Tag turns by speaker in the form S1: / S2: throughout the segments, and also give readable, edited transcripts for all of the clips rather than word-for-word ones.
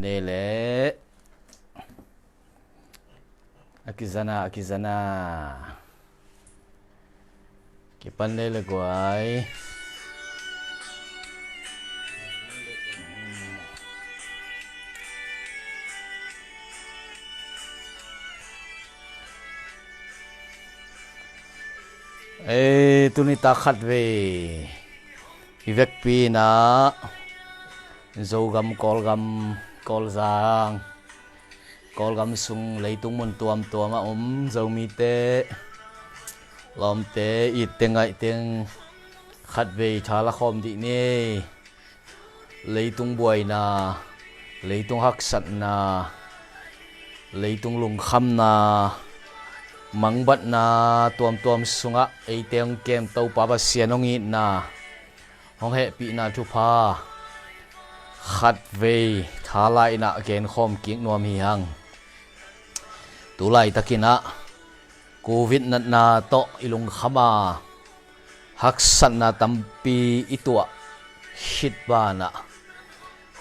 S1: Nele akizana kipan nele guay tunita khat ve ivek pi na zogam kol giang kol gam sung leitung mun tuam zomi te lom te it tengai teng khat ve thala khom di ne leitung buai na leitung hak sat na leitung lung kham na mangbat na tuam sunga ei teng kem to pa ba sianong i na hong he pi na thu pha khat ve thala ina gen khom king nuam hi hang tulai takina covid na to ilung khama haksan na tampi itua hit bana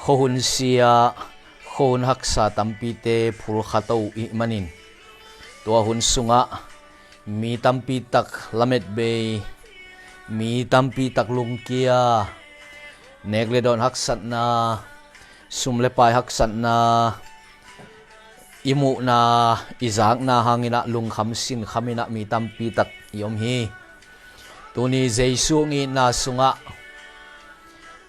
S1: khohun sia khon haksa tampi te phul khato I manin tua hun sunga mi tampi tak lamet be mi tampi tak lungkia negledon haksat na sumlepai haksat na imu na izak na hangina lungkham sin khamina mi tampi tak yom hi tuni jesu ngi na sunga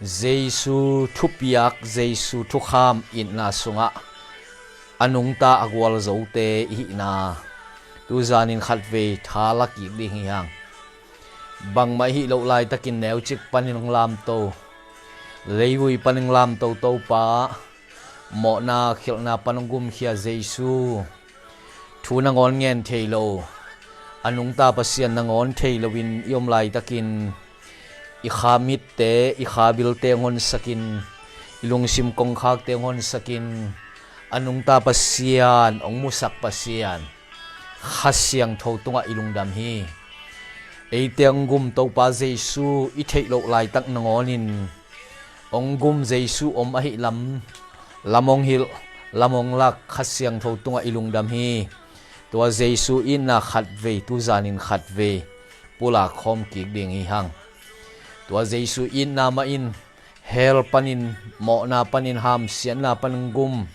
S1: jesu thupiak jesu thukham in na sunga anungta agwal zote hi na tu zanin khatve thala ki ding yang bang mai hi lo lai takin neu chik panin lam to leivui paning lam to pa mo na khil na panungum khia jesu thuna ngon ngen theilo anungta pasian na ngon theilo win yom lai takin I khamit te I khabil te ngon sakin ilung sim kong khak te ngon sakin anungta pasian ong musak pasian khasyang tho tunga ilungdam hi eiteng gum to pa jesu I theilo lai tak na ngonin ong gum jesu om ahi lamong hil lamong lak khasyang tho tunga ilungdam hi tua jesu in na khatve tu zanin khatve pula khom ki ding hi hang tua jesu in na ma in hel panin mo na panin ham sian na panungum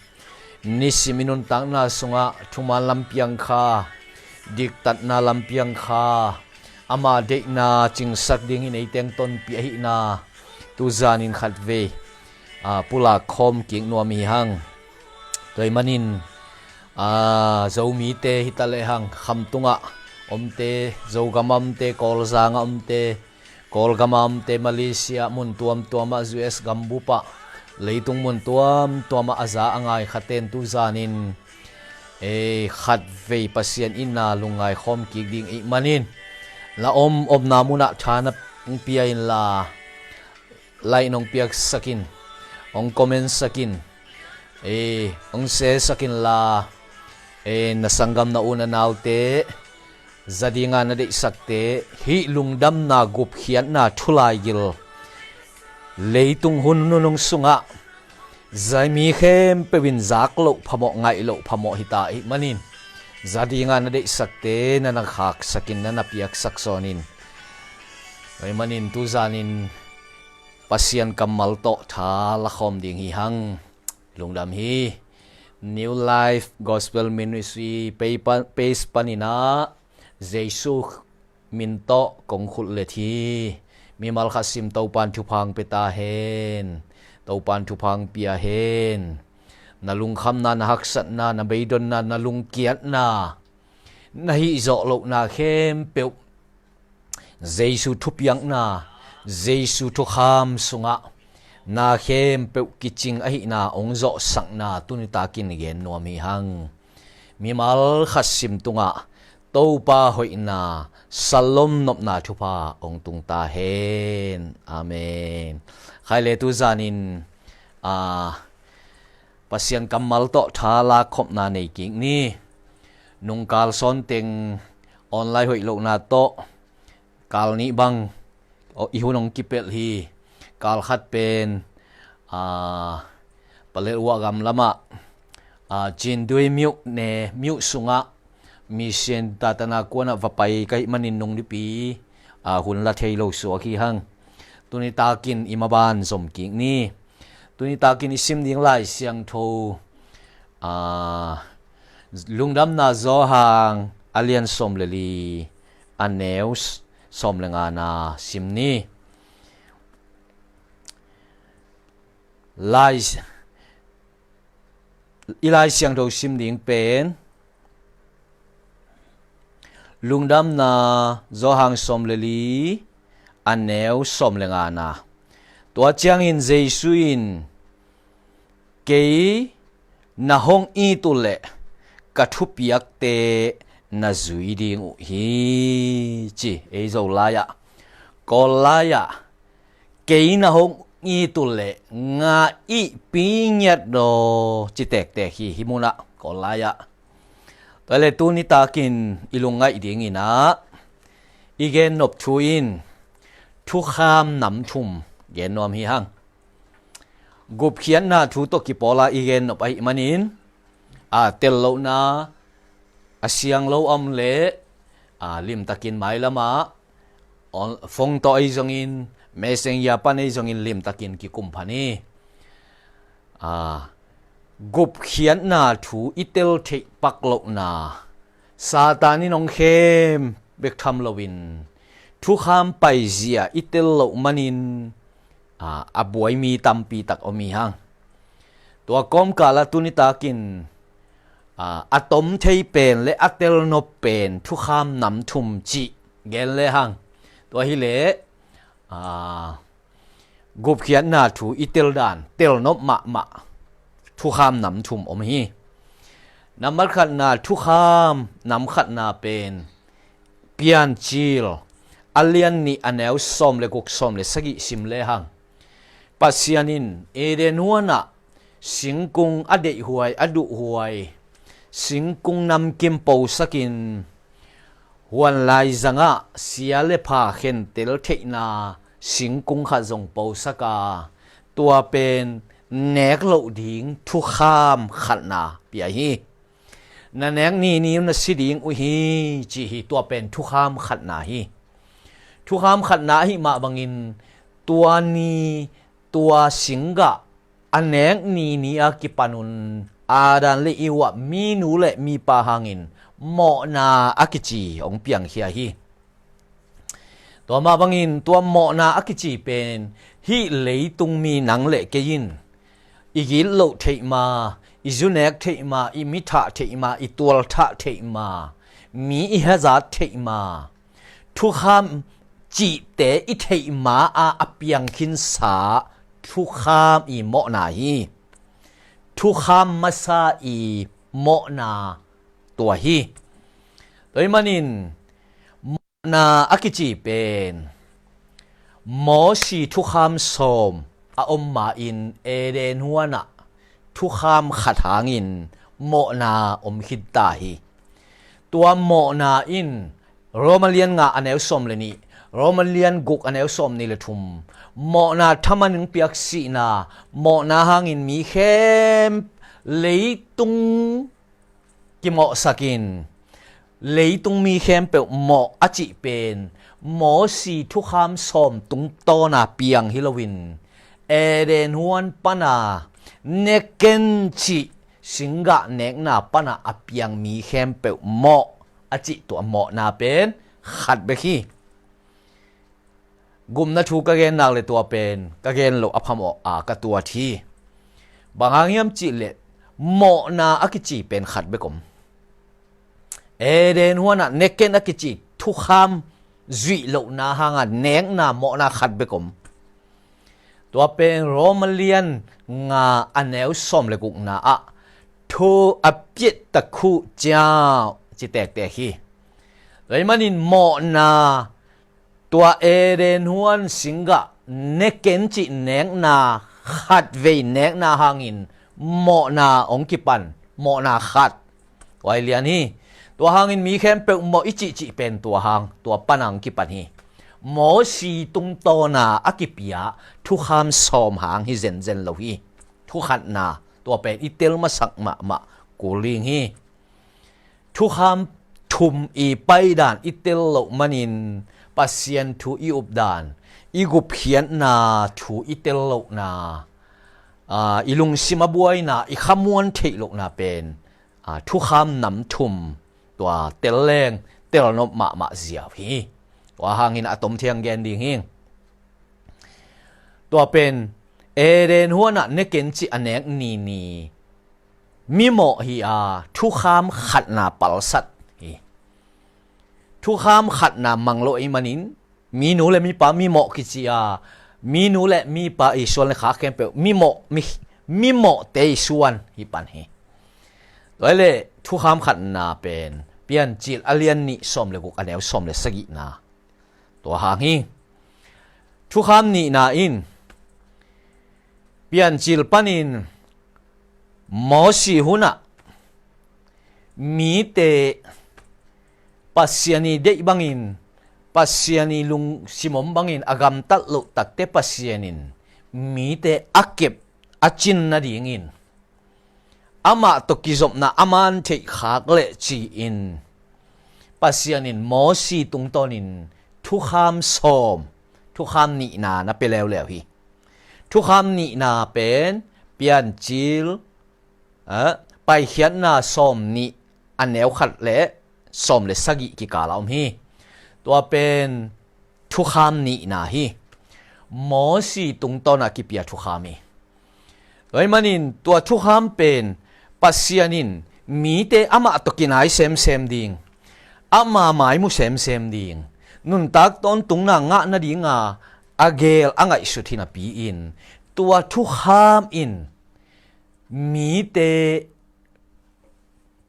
S1: nisiminun tang na sunga thuma lampiang kha diktat na lampiang kha ama de na chingsak ding in eiteng ton pi hi na tu zanin khatve pula khom king nuam hi hang toy manin zomi te hitale hang khamtunga omte zogamam te kolzanga omte kolgamam te Malaysia mun tuama US gambupa leitung mun tuama aza angai khaten tu zanin khatve pasien inna lungai khom ki ding I manin la om namuna thana pia in la lai nong piak sakin ong comment sakin ong se sakin la nasanggam na una naute zadinga na de sakte hi lungdam na gup khian na thulai gil leitung hun nung sunga zaimi khem pewin zak lo phamo ngai lo phamo hita I manin zadinga na de sakte na nakhak sakin na napiak saksonin ai manin tu zanin pasian kamal to tha la khom ding hi hang lungdam hi New Life Gospel Ministry page panina jesu minto kong khul le thi mi mal khasim to pan thu phang peta hen to pan thu phang pia hen nalung kham na haksat na beidon na nalung kiat na nahi zo lo na khem pe jesu thu piang na jesu thu kham sunga na khem pe kiching ahi na ongzo sang na tunita kin gen no mi hang mi mal khasim tunga to pa hoi na salom nop na thupa ong tung ta hen amen khaile tu zanin pasian kamal to thala khop na nei king ni nung kal son teng online hoi lo na to kal ni bang ihunong kipel hi kal khat pen pale wa gam lama chin dui miu ne miu sunga mi sen tatana kona vapai kai manin nong ni pi hun la thei lo so khi hang tuni takin imaban som king ni tuni takin isim ding lai siang tho lungdam na zo hang alian som leli aneus som lenga na simni lai ilai siang tho sim ding pen lungdam na zo hang som leli aneu som lenga na tua chiang in jesuin ke na hong i tu le ka thu piak te na zui ding hi chi e zo la ya ko la ya ke na hong i tu le nga i pi nyat do chi tek te hi himuna ko la ya tale tu ni takin ilungai ding ina igen nop thuin thu kham nam thum gen nom hi hang gup khian na thu to ki pola igen nop ai manin tel lo na asiang lo am le lim takin mai lama on phong to ai zongin meseng ya pan ai zongin lim takin ki kumphani gup khian na thu itel thei pak lo na satani nong khem bek tham lowin thu kham pai zia itel lo manin abuai mi tampi tak omi hang tua kom kala tunita kin atom thei pen le atel no pen thu kham nam thum chi gen le hang tua hi le gup khian na thu itel dan tel no ma thu kham nam thum om hi namar khat na thu kham nam khat na pen pian chil alian ni aneu som le gok som le sagi sim le hang pasianin edenuana singkung ade huai adu huai singkung nam kim po sakin huan lai zanga siale pha khen tel theina singkung kha zong po saka tua pen nek lo ding thu kham khatna pia hi na nek ni na siding u hi chi hi tua pen thu kham khatna hi thu kham khatna hi ma bangin tua ni tua singa aneng ni akipanun adan le iwa mi nu le mi pa hangin mo na akichi ong piang hia hi tua ma bangin tua mo na akichi pen hi leitung mi nang le ke yin igil lo thei ma izunek thei ma imitha thei ma itual tha thei ma mi I haza thei ma thu kham chi te I thei ma apiang khin sa thu kham I mo na hi thu kham masa I mo na tua hi toi manin mo na akichi pen mo si thu kham som om ma in eden huana thu kham khat hangin mo na om khit ta hi tua mo na in romalian nga aneu som le ni romalian guk aneu som ni le thum mo na thamaning piak si na mo na hangin mi khem leitung ki mo sakin leitung mi khem pe mo achi pen mo si thu kham som tung to na piang hilowin eden huan pana neken chi singa nek na pana apiang mi khem pe mo achi to mo na pen khat be khi gum na thu ka gen nak le to pen ka gen lo aphamo ka tua thi bangangiam chi le mo na akichi pen khat be kom eden huan neken akichi thu kham zui lo na hanga nek na mo na khat be kom tua pen romalian nga aneu som le guk na thu apiet ta khu chao chi tek te hi lei manin mo na tua eren huan singa neken chi nek na khat ve nek na hangin mo na ong kipan mo na khat wai lian hi tua hangin mi khem pe mo ichi chi pen tua hang tua panang kipan hi mo si tung to na akipia thu kham som hang hi zen lo hi thu khat na ตัวเป็นอิเตลมาสักมากูลิงฮีทุกคำทุมอีไปด่านอิเตลโลมันินปัสยันทูอีอุบด่านอีกุเพียนนาทูอิเตลโลนาอีลุงซิมาบวยนาอีขมวนเทโลนาเป็นทุกคำนำทุมตัวเตลแรงเตลนบมาเสียพีว่าหางินอะตอมเทียงแกนดิ่งหิงตัวเป็นเอเดนหัวน่ะเนเกนจิอันเนกนีมีโมฮีทุกคำขัดนาปัลสัตฮีทุกคำขัดนามังโลอิมันินมีหนูและมีปามีโมกิจิมีหนูและมีปาอิส่วนเลขาเกมเปมีโมเตยส่วนฮิปันฮีตัวเลยทุกคำขัดนาเป็นเปลี่ยนจิตอเลียนนิสมเลกุกอันเนวสมเลสกินาตัวหางหิงทุกคำนี้นาอินเปลี่ยนจิลปันินมอสีหุนะมีเตปัสยานีเดบังอินปัสยานีลุงซิมอมบังอินอากำตัดลุตักเตปัสยานินมีเตอักเก็บอัจินนาดิ่งอินอามาตกิจบนะอามันเทขากเลจีอินปัสยานินมอสีตุงตอนินทุกคำสมทุกคำนี้นาไปแล้วฮีทุกคำนี้นาเป็นเปลี่ยนจิลไปเขียนนาสมนี้อันแนวขัดและสมและสกิกิกาลามฮีตัวเป็นทุกคำนี้นาฮีมอสีตุงตอนากิเปียทุกคำมีโดยมันนินตัวทุกคำเป็นปัสยานินมีแต่อามาตกินไอเซมดิ่งอามาหมายมุเซมดิ่งนุนตักตอนตุงนางะนาดิ่งอาเกลอ่างไอสุดที่นาปีอินตัวทุกคำอินมีแต่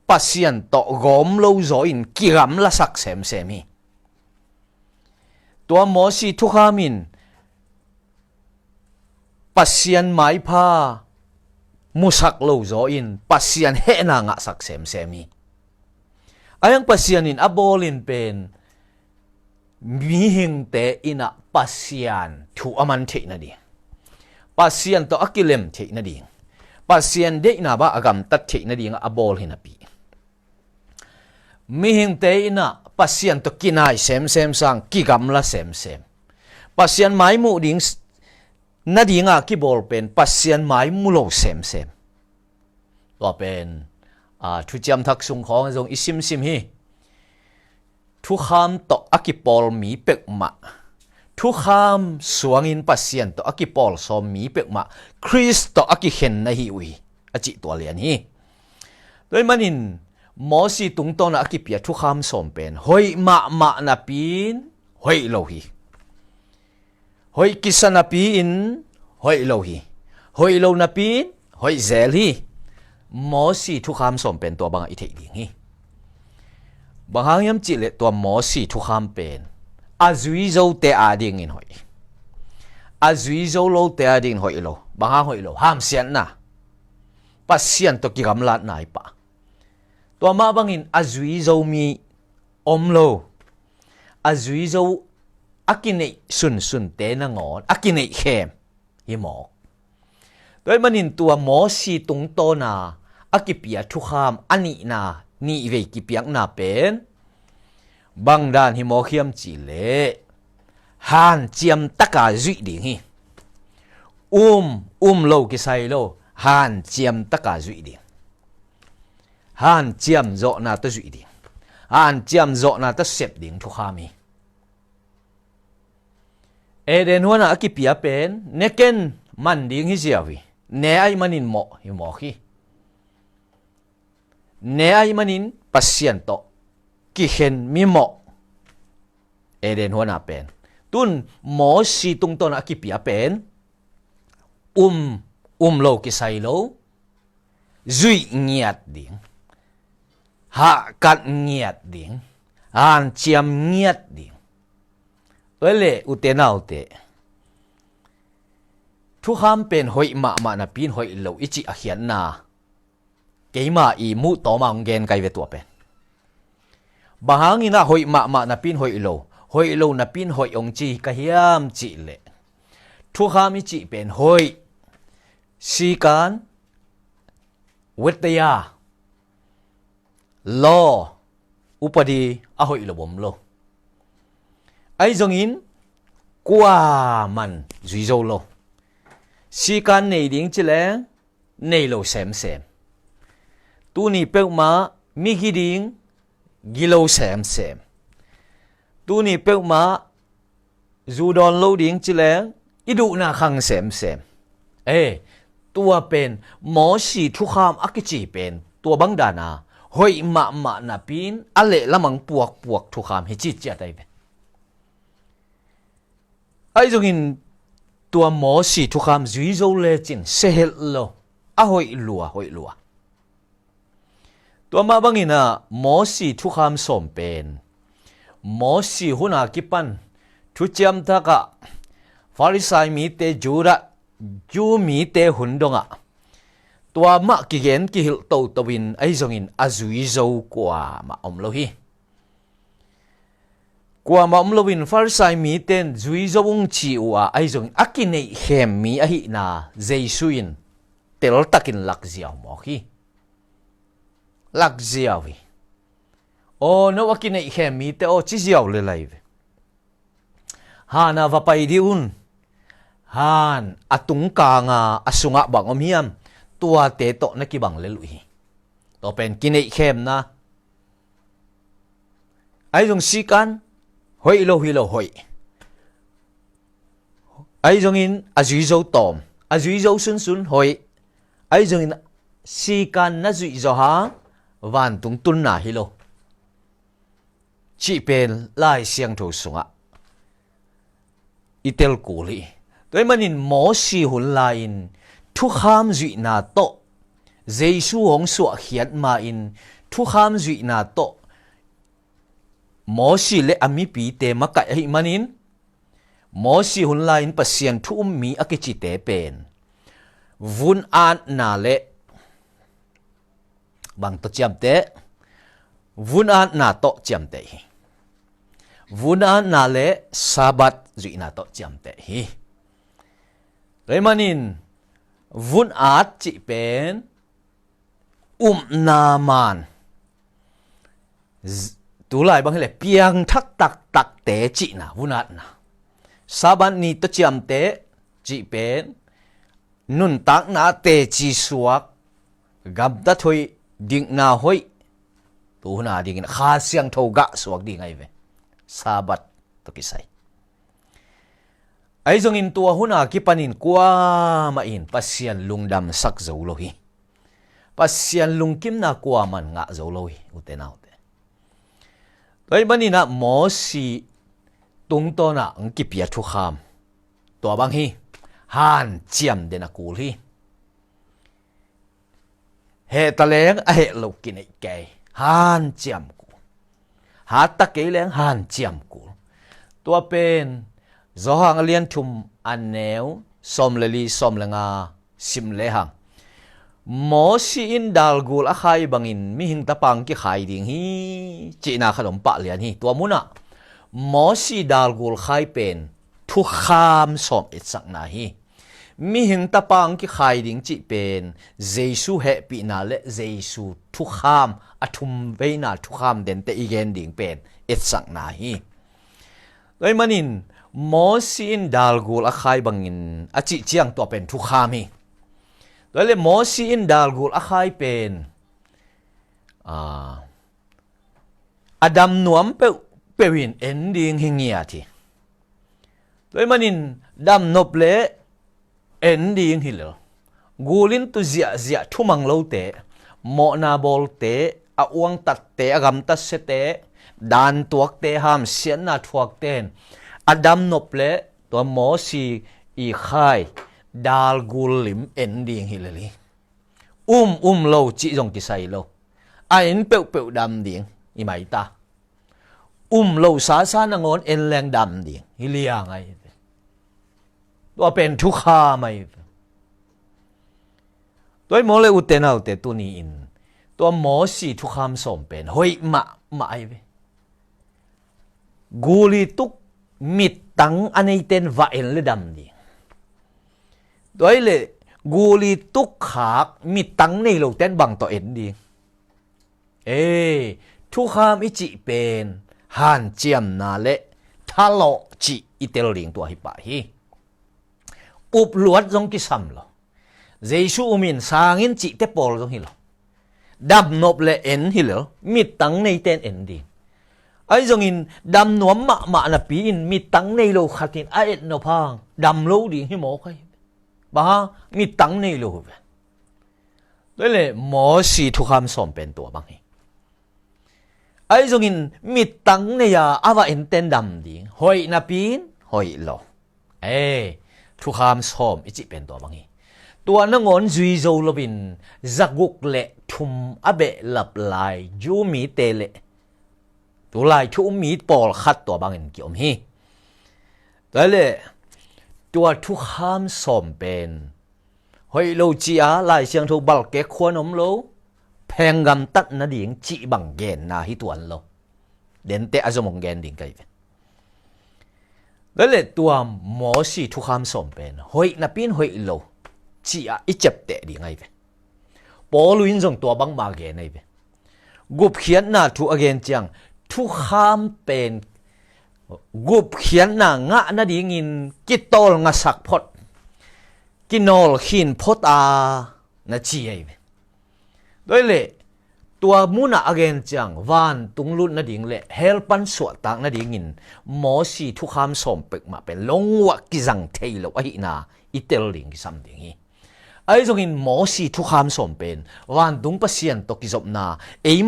S1: ปัสยันต่อกอมโลโซอินกิรัมละสักเซมีตัวมอสีทุกคำอินปัสยันหมายพามุสักโลโซอินปัสยันเฮนางะสักเซมีอายังปัสยันอินอบอลินเป็นมีหิงเตอินะปัสยันถูอามันเทนาดีปัสยันต่ออักิเลมเทนาดีปัสยันเดอินะบ้าอากำตัดเทนาดีงะอบอลหินาปีมีหิงเตอินะปัสยันต่อกินายเซมสังกิกำละเซมปัสยันหมายมุดิ่งนาดีงะกิบอลเป็นปัสยันหมายมุโลเซมตัวเป็นทุจำทักษุงของจงอิซิมฮีทุกคำต่ออักิปอลมีเป็กมาทุกคำสวงอินปัสยันต่ออักิปอลสมมีเป็กมาคริสต่ออักิเห็นนะฮิวีอจิตัวเลียนฮีโดยมันอินมอสีตุงตอนอักิเปียทุกคำสมเป็นหอยมานาปีนหอยโลฮีหอยกิสนาปีนหอยโลฮีหอยโลนาปีนหอยเซลฮีมอสีทุกคำสมเป็นตัวบางอิเทดิงฮีบางครั้งยามจิเลตัวมอสีทุกคำเป็นอาจุยโจเตอาดิ่งอินหอยอาจุยโจโลเตอาดิ่งหอยโลบางครั้งหอยโลห้ามเสียนนะปัสยันตกิกำลัดนายปะตัวมาบางอินอาจุยโจมีอมโลอาจุยโจอากินเนสุนเตนังอนอากินเนเข้มฮิหมอกโดยมันอินตัวมอสีตุงโตนาอากิเปียทุกคำอันนี้นานี่เวกิเปียงนาเป็นบางด้านฮิโมเขียมจีเลฮันเจียมตะกาจุดดิ่งฮีโลกิไซโลฮันเจียมตะกาจุดดิ่งฮันเจียมโจนาตะจุดดิ่งฮันเจียมโจนาตะเสพดิ่งทุกขามีเอเดนหัวน่ะกิเปียเป็นเนเกนมันดิ่งฮิเจียวีเนไอมันินโมฮิโมฮีเนไอมันินปัสยันโตกิเห็นมีโมเอเดนหัวหน้าเป็นตุนหมอสีตุงตอนอากิเปียเป็นโลกิไซโลจุยเงียดดิ่งหากัดเงียดดิ่งอ่านเจียมเงียดดิ่งอุเตนาอุเตทุกคำเป็นหอยมานาปีนหอยโลอิจิอาเขียนนาเกี่ยมาอีมุต่อมาองเกนไกเวตัวเป็นบางอินะหอยมานาปินหอยโลนาปินหอยองจีกะฮิยามจีเลทุกคำมิจิเป็นหอยสีกัน วิทยาลออุปดีอหอยระบมโลไอจงอินกว่ามันจุยโจโลสีการในดิ้งจิเลงในโลเซมเซมตัวนี้เปิลมามีกี่ดิ้งกิโลเซมเซมตัวนี้เปิลมาจูดอนโลดิ้งจิเลงอิดูนาขังเซมเซมตัวเป็นหมอสีทุกคำอักจีเป็นตัวบังดานาหอยมานาปินอะไรละมังปวกทุกคำให้จิตใจได้เป็นไอ้ตรงนี้ตัวหมอสีทุกคำจุยโจเลจินเซลโลหอยลัวตัวมาบังอินะหมอสีทุกคำสมเป็นหมอสีหุนากิปันทุจยมทักะฟาริสัยมีเตจูมีเตหุนดงะตัวมะกิเกนกิฮิลโตตวินไอจงอินอาจุยโจกว่ามาอมโลฮีกว่ามาอมโลวินฟาริสัยมีเตนจุยโจวงชีวะไอจงอักินเนเฮมมีอหินาเจสุอินเตลตักินลักเจียวมอฮีลักเจียววิโอ้นวักินเนเฮมมีเตโอชิเจียวเลยไลฟ์ฮานาวาไปดิอุนฮานอตุงกางาอสุงะบังอมเฮียมตัวเตโตนักบังเลลุยตัวเป็นกินเอเข้มนะไอ้จงสีกันหอยโลหอยไอ้จงอินอาจุยโจตอมอาจุยโจซุนหอยไอ้จงอินสีกันน่าจุยโจฮะวันตุงตุนนาฮิโลชีเป็นไล่เสียงถูสุงะอิเตลกูลีโดยมันอินหมอสีหุ่นลายอินทุกคำจุยนาโตเจสูของสวะเขียนมาอินทุกคำจุยนาโตหมอสีเลอามีปีเตมะกะให้มันอินหมอสีหุ่นลายอินปัสยันทุมมีอกิจิเตเป็นวุนอันนาเลบางตัวจำเตวุนอันนาโตจำเตวุนอันนาเลซาบัดจุยนาโตจำเตฮีโดยมันอินวุนอาจิเป็นนามันตัวลายบางทีเลยเพียงทักตักเตจินะวุนอานะสาบันนี้ตัวจำเตจิเป็นนุนตักนาเตจิสวกกับดัดหอยดิ่งนาหอยตัวนาดิ่งข้าเสียงทกะสวกดิ่งไงเวสาบัดตัวกิไซไอ้จงอินตัวหุนากิปันินกว่ามาอินปัสยันลุงดำสักโจโลฮีปัสยันลุงกิมนากว่ามันงะโจโลฮีอุเตนาอุเตโดยมันนี่นะหมอสีตุงตัวน่ะอังกิปยาทุกคำตัวบางฮีฮันเจียมเดนักูลีเฮตะเลงเฮโลกินไอ้แกฮันเจียมกูหาตะเกเลงฮันเจียมกูตัวเป็นจอหังเลียนทุมอันเนวสมเลลีสมเลงาสิมเลหังหมอสีอินดัลกูลอาคายบังอินมิหิงตะปังกิขายดิ่งฮีจีนาขนมปะเลียนฮีตัวมุนะหมอสีดัลกูลขายเป็นทุกคำสมอิสักนาฮีมิหิงตะปังกิขายดิ่งจีเป็นเจสูเฮปีนาเลเจสูทุกคำอทุมเวนาทุกคำเด่นแต่อีเกนดิ่งเป็นอิสักนาฮีโดยมันอินหมอสีอินดัลกูลอาคายบังอินอาจิเจียงตัวเป็นทุกคำฮีโดยหมอสีอินดัลกูลอาคายเป็นอดัมนวมเปวินเอ็นดิ้งหิงเงียทีโดยมันอินดัมนบเลเอ็นดิ้งฮิลกูลินตุเจียทุมังโลเตหมอนาบอลเตอวงตัดเตอกำตัดเสเตดานตัวเตหามเสียนนาทวกเตนอดัมนบเลตัวหมอสีอีคายดัลกูลิมเอ็นดิ้งฮิลลีโลจิจงกิไซโลไอเอ็นเปดำดิ้งอีไม่ตาโลซานังอนเอ็นแรงดำดิ้งฮิเลียไงตัวเป็นทุกขาไม่ตัวหมอเลยอุเตนาอุเตตัวนี้อินตัวหมอสีทุกคำสมเป็นเฮ้ยมาไอเวกูลีตุกมิดตังอันนี้เต็นว่าเอ็นเลยดำดิ้งโดยเลย กูลีตุกขากมีตังในโลเต้นบังต่อเอ็นดีทุกคำอิจิเป็นหันเจียมนาเละทะเลาะจิอิเตลลิงตัวหิปะฮีอุบลวดจงกิสัมโลเจสูอุมินสางินจิเตปอลจงฮิโลดับนบเลเอ็นฮิโลมีตังในเต้นเอ็นดีไอ้จงอินดำนวมมะนะปีอินมีตังในโลขัดอินไอเอ็ดนพังดำโลดีฮิโมใครบ้ามีตังในโลเว้ยด้วยเลยหมอสีทุกคำสมเป็นตัวบางทีไอ้จงอินมีตังในยาอาวาเอ็นเต้นดำดีหอยนะปีนหอยโลทุกคำสมอิจิเป็นตัวบางทีตัวนังอนจุยโจลบินจักกุกเละทุมอเบะหลับลายจูมีเตเละตัวลายชุมมีปอลขัดตัวบางอินเกี่ยวมีแต่เลยตัวทุกคำสมเป็นหอยโลจีอาลายเสียงทุกบัลเกะควานมโลแพงกำตัดนาดิ่งจีบังเกนนาฮิตวันโลเดนเตอจมงเกนดิ่งไกเป็นแล้วเลยตัวหมอสีทุกคำสมเป็นหอยนับเป็นหอยโลจีอาอิจับเตะดิ่งไงเป็นปอลุยนจงตัวบังมาเกนไงเป็นกุบเขียนนาทุกเกนจังทุกคำเป็นกุบเขียนนางะนาดิ่งินกิตอลงาสักพดกินอลขินพดอานาจีไอด้วยเลยตัวมุนาอเกนจังวันตุงลุนนาดิ่งเละเฮลปันสวดตักนาดิ่งินหมอสีทุกคำสมเป็กมาเป็นลงวักกิจังเทโลไอนาอิเตลลิงกิซัมดิ่งฮีไอ้จงอินหมอสีทุกคำสมเป็นวันตุงปัสยันตกิจบนา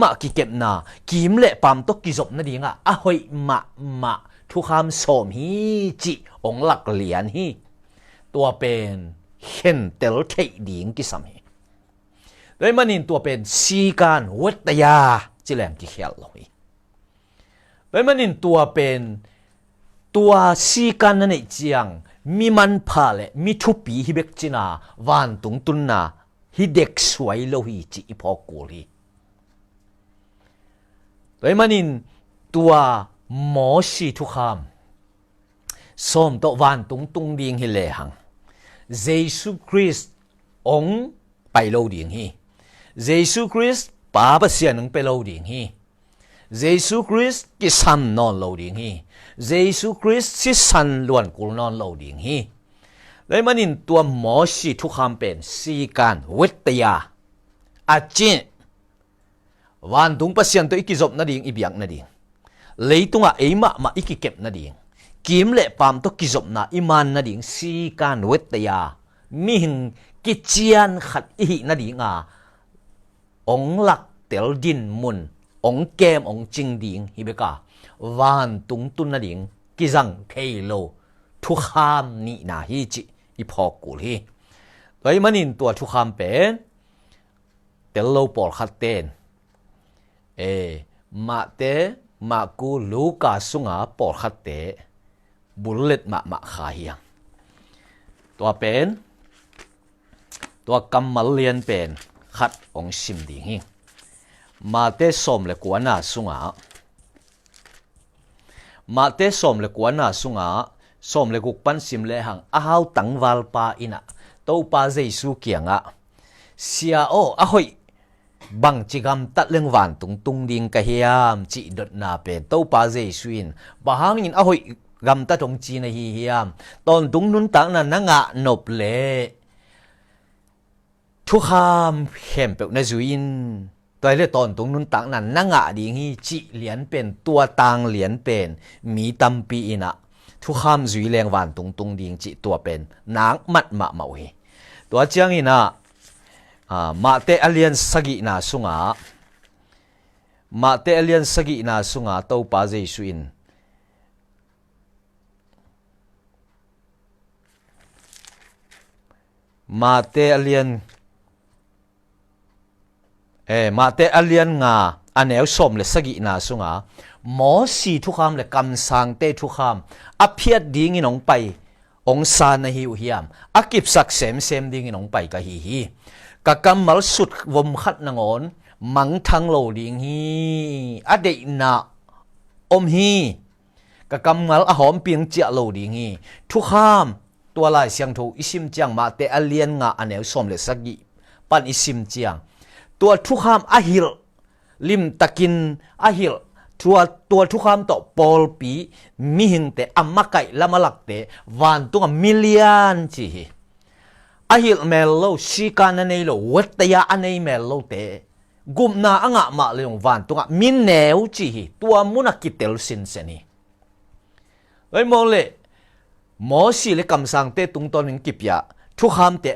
S1: มากิเก็บนากิมเละปั๊มตกิจบนาดิ่งอ่ะหอยมาทุกคำสมฮีจิองหลักเหรียญฮีตัวเป็นเห็นเตลเทดิ่งกิซัมฮีด้วยมันอินตัวเป็นสีการวัตยาจิแรงกิเขียลลอยด้วยมันอินตัวเป็นตัวสีการนั่นเองจังมีมันพาเลมีทุปีฮิเบกจินาวันตุงตุนนาฮิเด็กสวยโลหิจิพอกูลีด้วยมันอินตัวหมอสีทุกคำสมตัววันตุงตุงดิ่งฮิเลหังเยซูคริสต์องไปโลดิ่งฮีเยซูคริสต์ป้าปเสียนึงไปโลดิ่งฮีเยซูคริสต์กิสันนอนโลดิ่งฮีเยซูคริสต์ที่สันล้วนกุลนอนโลดิ่งฮีเลยมันอินตัวหมอสีทุกคำเป็นสีการวิทยาอาจินวันตุงปเสียนตัวอีกจบนาดิ่งอีเบียงนาดิ่งเลยตุงมาอีกเก็บนาดิ่งกิมเละปามตัวกิจบนาอิมันนาดิ่งสีการวิทยามิหิงกิจยันขัดอีนาดิ่งองหลักเตลดินมุนองเกมองจิงดิ่งฮิเบกาวันตุงตุนนาดิ่งกิจังเทโลทุกคำนี่นาฮิจิอีพอกูลีโดยมันอินตัวทุกคำเป็นเตลโลปอลขัดเตนมาเตมากูลูกาสุงาปอลขัดเตบุลเลตมาขาเฮียงตัวเป็นตัวกำมัลเลียนเป็นขัดองซิมดิ่งฮิมาเตสมเลกวนนาสุงามาเตสมเลกวนนาสุงาสมเลกุกปันซิมเลหังอาหาวตังวาลปาอินะโตปาเจสุเกียงะเสียโออะหอยบังจิกำตัดเรื่องวันตุงตุงดิ่งกะเฮียมจิดดนาเป็นโตปาเจสุอินบะฮังอินอะหอยกำตัดองจีนเฮียมตอนตุงนุนตังนั้นนังะนบเลทุกคำเข้มเปกในจุอินตัวเรื่องตอนตรงนู้นต่างนั้นนั่งอ่ะดิ่งฮีจีเหรียญเป็นตัวต่างเหรียญเป็นมีตัมปีอินะทุกคำจุยแรงวันตรงดิ่งจีตัวเป็นนางมัดมาเวตัวเจียงอินะมาเตอเลียนสกินาสุงามาเตอเลียนสกินาสุงาเต้าปาเจสุอินมาเตอเลียนมาเตอเลียนงาอันเอวสมเลสกินาสุงาหมอสีทุกคำเลกำสังเตทุกคำอภิษดิ่งอินองไปองซานหิวเฮียมอากิบสักเซมดิ่งอินองไปกะฮีกะกำมัลสุดวมขัดนงอนมังทังโลดิ่งฮีอเดนาอมฮีกะกำมัลอหอมเปียงเจาโลดิ่งฮีทุกค ตัวลายเสียงถูอิสิมจังมาเตอเลียนงาอันเอวสมเลสกิปันอิสิมจังตัวทุกคำอหิลลิมตะกินอหิลตัวทุกคำต่อปอลปีมิหิงเตอัมมาไกละมาลักเตวันตัวมิลเลียนจีอหิลเมลโลชิกานันเอโลวัตยาอันเอเมลโลเตกุมนาอ่างมาเลยงวันตัวมินเนวจีตัวมุนักกิเตลสินเซนีเอ้ยมองเลยหมอสิเลกำสังเตตุงตอนนึงกิบยาทุกคำเต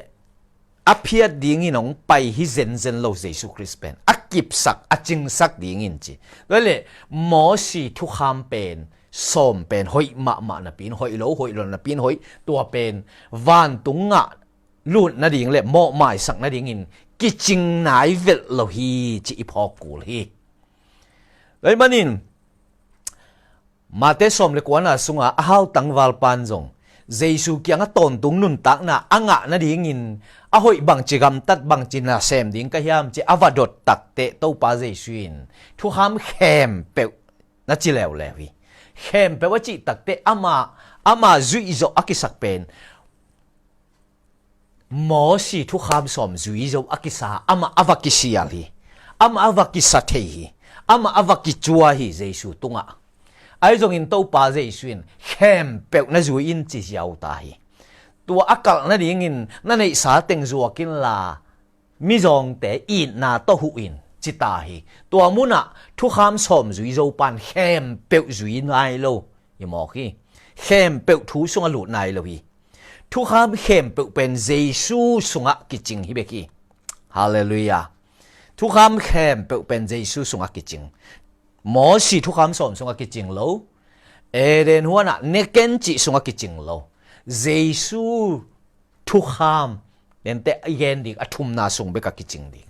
S1: อภิยดิ่งน้องไปฮิเซนเซนโลเยซูคริสต์เป็นอักกิบสักอัจิงสักดิ่งจีเลยหมอสิทุกคำเป็นส้มเป็นหอยมานะปีนหอยโลนะปีนหอยตัวเป็นวันตุงะลุนนะดิ่งเลยหมอหมายสักนะดิ่งกิจิงนายเวลโลฮีจีพอกูลีเลยมันนินมาเตสมเลกวนอาสุงอาฮาวตังวาลปันจงเยซูเกียงตอนตุงนุนตักนะอ่างนะดิ่งินอาหอยบังจิกำตัดบังจินาเซมดิ่งก็ยามจีอวดดตักเตโตปาเยซูอินทุกคำเข้มเปวนัจิเลวเลวีเข้มเปว่าจีตักเตอามาจุยโจอากิสักเป็นหมอสิทุกคำสมจุยโจอากิสาอามาอวกิสิยาลีอามาอวกิสัตเฮีอามาอวกิจัวฮีเยซูตุงะไอ้จงอินโตปาเจสุนเข้มเปกนั่นจูอินจิยาวตายตัวอากาศนั่นดิ่งนั่นในสาเต็งจัวกินลามิจงแต่อินนาโตหุอินจิตาฮีตัวมุนะทุกคำสมจุยโจปันเข้มเปกจุยนายโลยมอกฮีเข้มเปกทูสงอลุนายโลฮีทุกคำเข้มเปกเป็นเยซูสงะกิจิงฮิเบกีฮาเลลูยาทุกคำเข้มเปกเป็นเยซูสงะกิจิงหมอสิทุกคำสอนสงกิจิงโลเอเดนหัวน่ะเนเกนจิสงกิจิงโลเยซูทุกคำเป็นแต่เย็นดิอัทุมนาสงเบกกิจิงดิ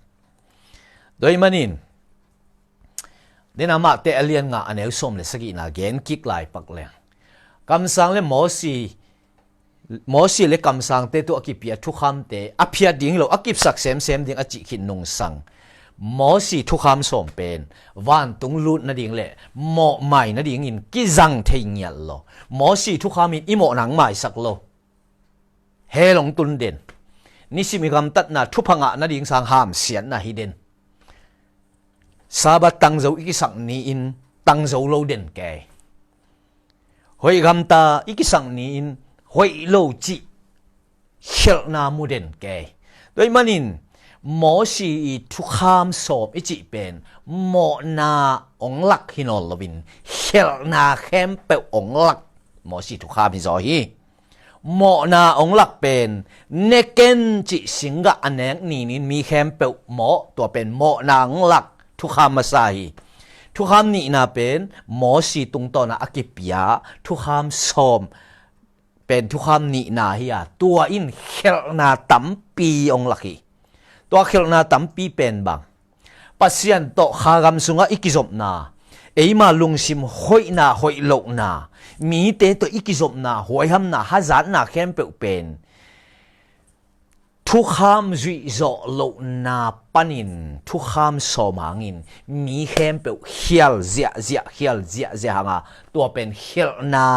S1: โดยมันนินเดนอามาเตอเลียนงาอันเอวสมเลสกินาเกนกิกไลปักเลงคำสั่งเลหมอสิเลคำสั่งเตตัวกิปียทุกคำเตอภิยดิ่งโลอกิบสักเซมดิ่งอจิขินนงสังหมอสิทุกคำสมเป็นวันตุงลุดนั่นดิ่งเลยหมอใหม่นั่นดิ่งอินกิจังเทียนโลหมอสิทุกคำอินอิโมหนังใหม่สักโลเฮลงตุนเด่นนิสิมีคำตัดนะทุพังะนั่นดิ่งสังหามเสียนนะฮิเด่นซาบัดตังเจ้าอีกสังนี้อินตังเจ้าโลเด่นแกหอยคำตาอีกสังนี้อินหอยโลจิเชลนามูเด่นแกโดยมันอินหมอสีทุกคำสอบอิจิเป็นหมอนาองลักฮินอลวินเฮลนาเข้มเปองลักหมอสีทุกคำฮิจอฮีหมอนาองลักเป็นเนเกนจิสิงกะอันเนงนี่มีเข้มเปหมอตัวเป็นหมอนาองลักทุกคำมาใส่ทุกคำนี่นาเป็นหมอสีตุงตอนาอกิปยาทุกคำสอบเป็นทุกคำนี่นาฮิยาตัวอินเฮลนาตั้มปีองลักฮีตัวเขลนาตั้มปีเป็นบางปัสยันโตขากำสุงอิกิจบนาเอมาลุงซิมหอยนาหอยโลนามีเตตัวอิกิจบนาหอยหำนาฮัจัดนาเข้มเปเป็นทุกคำจุยโจโลนาปันินทุกคำสมังอินมีเข้มเปเฮียลเจียเฮียลเจียหางาตัวเป็นเฮียลนา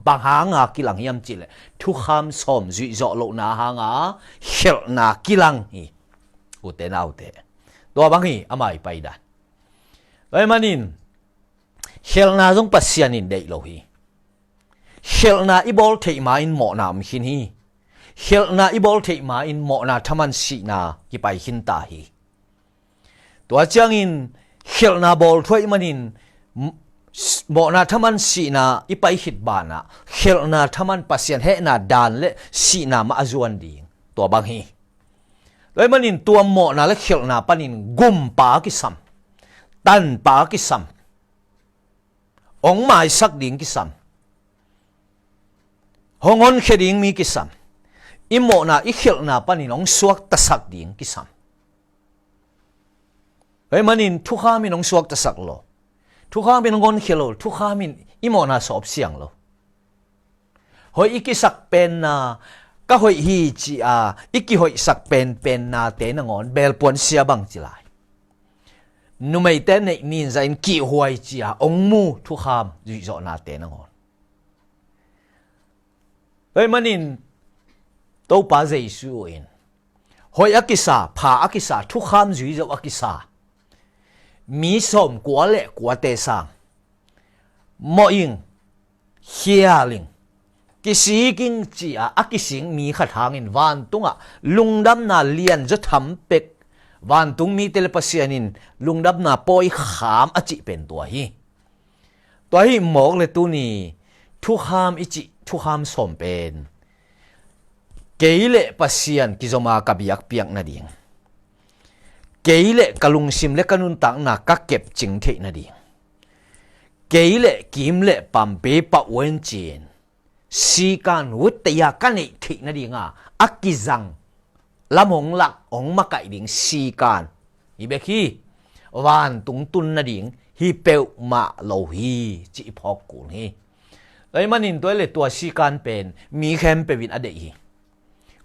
S1: บางหางากิลังยำจิเลทุกคำสมจุยโจโลนาหางาเฮียลนากิลังฮีอุเตนาอุเตตัวบางทีอามาไปได้ไอ้มันนินเฮลนาต้องปัสยานินเดโลฮีเฮลนาอีบอลเทมาอินหมอนามหินฮีเฮลนาอีบอลเทมาอินหมอนาทมันสีนากิไปหินตาฮีตัวจังอินเฮลนาบอลถ้วยมันนินหมอนาทมันสีนาอีไปหิดบานะเฮลนาทมันปัสยานเฮนาดานเลสีนามาอจวนดีตัวบางทีเลยมันนินตัวหมอนาและเขลนาปันินกุมปากิสัมตันปากิสัมองไม้สักดิ่งกิสัมหงอนเขดิ่งมีกิสัมอิหมอนาอิเขลนาปันินองสวกตะสักดิ่งกิสัมเลยมันนินทุกข้ามินองสวกตะสักโลทุกข้ามินองอนเขลทุกข้ามินอิหมอนาสอบเสียงโลหอยอิกิสักเป็นนาก็หอยฮีจีอาอีกหอยสักเป็นนาเตนงอนเบลปวนเสียบังจิไลนุไม่เตนนินใจกี่หอยจีอาองมูทุกคำจุยโจนาเตนงอนเฮ้ยมันนิน tàu pa Giêsu in hoi akisa pha akisa thu kham zui zo akisa mi som kwa le kwa te sang mo ing hialing kisi king chi a akising mi khat hangin van tunga lungdam na lian zo tham pek van tung mi telepasianin lungdam na poi kham achi pen tua hi mok le tu ni thu kham ichi thu kham som pen keile pasian kizoma kabiak piak na ding keile kalung sim le kanun tang na ka kep ching the na ding keile kim le pam pe pa wen chin si kan wut ya kan ni thi na ding a akizang lamong lak ong makai ding si kan ibe khi wan tung tun na ding hi peu ma lo hi chi phok ku ni lai manin toile tua si kan pen mi khem pe win ade hi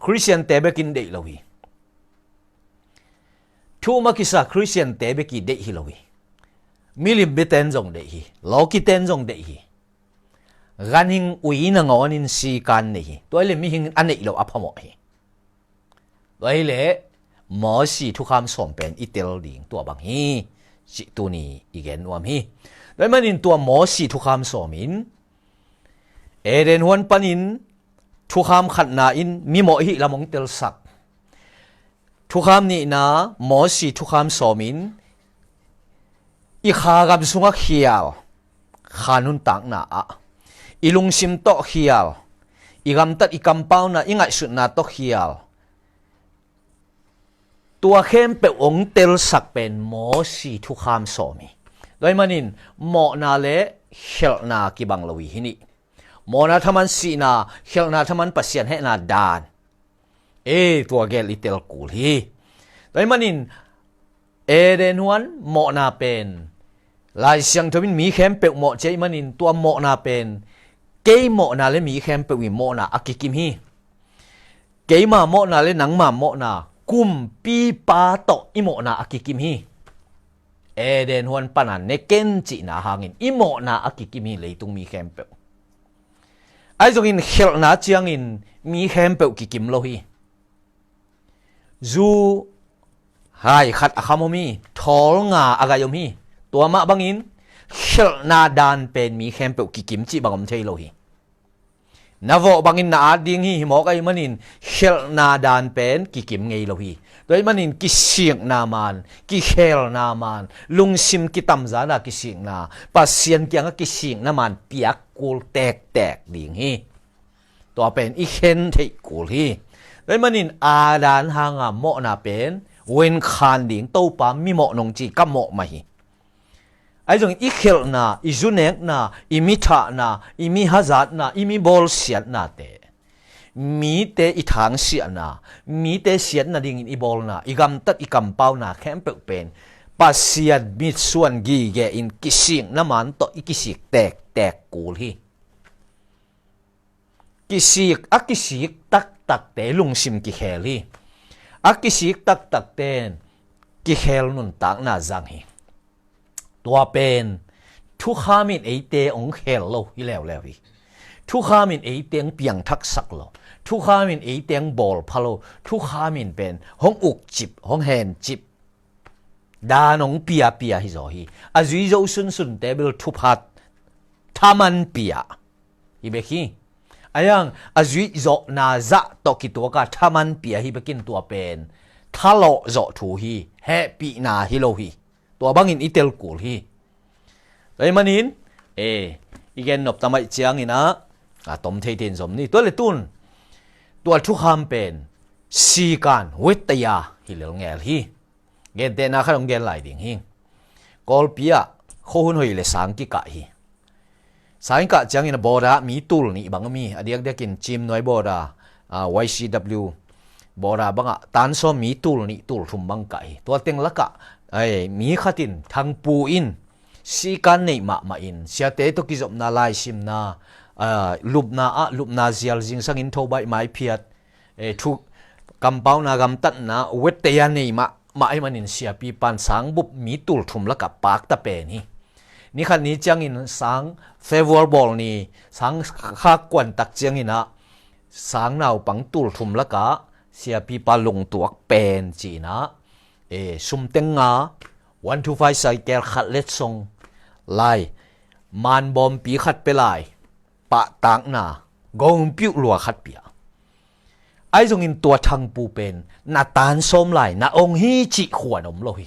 S1: Christian tebekin de lo hi thu makisa Christian tebeki de hi lo hi milim beten jong de hi loki ten jong de hi ganing ui na ngonin si kan ne hi toile mi hing anei lo aphamo hi toile mo si thu kham som pen itel ding tua bang hi si tu ni igen wam hi lai manin tua mo si thu kham somin eren huan panin thu kham khat na in mi mo hi lamong tel sak thu kham ni na mo si thu kham somin i kha gam sunga khial khanun tak na a ilung sim to khial igam tat ikam pau na ingai su na to khial tua khem pe ong tel sak pen mo si thu kham somi doi manin mo na le khel na ki bang lowi hini mo na thaman si na khel na thaman pasian he na dan tua gel itel kul hi doi manin eren huan mo na pen lai siang thomin mi khem pe mo che manin tua mo na pen ke mo na le mi khem pe wi mo na akikim hi ke ma mo na le nang ma mo na kum pi pa to i mo na akikim hi eden huan panan ne ken chi na hangin i mo na akikim hi leitung mi khem pe ai jong in khel na chiang in mi khem pe ki kim lo hi zu hai khat akhamomi thol nga agayom hi tua ma bangin khel na dan pen mi khem pe ki kim chi bangom thei lo hi navo bangin na ading hi mo kai manin khel na dan pen ki kim ngei lo hi doi manin ki siang na man ki khel na man lung sim ki tam za na ki siang na pasien kyang ki siang na man piak kul tek tek ding hi to pen i khen thei kul hi doi manin a dan hanga mo na pen wen khan ding to pa mi mo nong chi kam mo ma hi ai jong i khel na i zunek na i mi tha na i mi hazat na i mi bol siat na te mi te i thang siat na mi te siat na ding in i bol na i gam tat i kam pau na khem pe pen pasiat mi suan gi ge in kising na man to i kisik tek tek kul hi kisik akisik tak tak te lung sim ki khel hi akisik tak tak ten ki khel nun tak na zang hi tua pen thu khamin eite ong khel lo hi lew lew hi thu khamin eiteng piang thak sak lo thu khamin eiteng bol phalo thu khamin pen hong uk chip hong hen chip da nong pia pia hi zo hi azui zo sun sun table thu phat thaman pia hi be khi ayang azui zo na za to ki to ka thaman pia hi bekin tua pen thalo zo thu hi happy na hi lo hi tua bangin itel kul hi doi manin igen nop tamai chiang ina tom thei ten zom ni to le tun tua thu kham pen si kan wetaya hi lel ngel hi gen te na kharong gen lai ding hi kol pia kho hun hoi le sang ki ka hi sang ka chiang ina boda mi tul ni bang mi adiak dekin chim noi boda YCW boda banga tan so mi tul ni tul thum bang ka hi to teng laka ai mi khatin thang pu in si kan nei ma in sia te to ki zop na lai sim na lup na zial jing sang in tho bai mai phiat thu kampau na gam tat na wet te ya nei ma ai manin sia pi pan sang bup mi tul thum la ka pak ta pe ni ni khan ni chang in sang favorable ni sang kha kwan tak chang ina sáng nào bằng tul thum la cả sia pi pa lung tuak pen chi na sum teng nga 125 cycle khat let song lai man bom pi khat pe lai pa tang na gong piu lua khat pia ai zong in tua thang pu pen na tan som lai na ong hi chi khwan om lo hi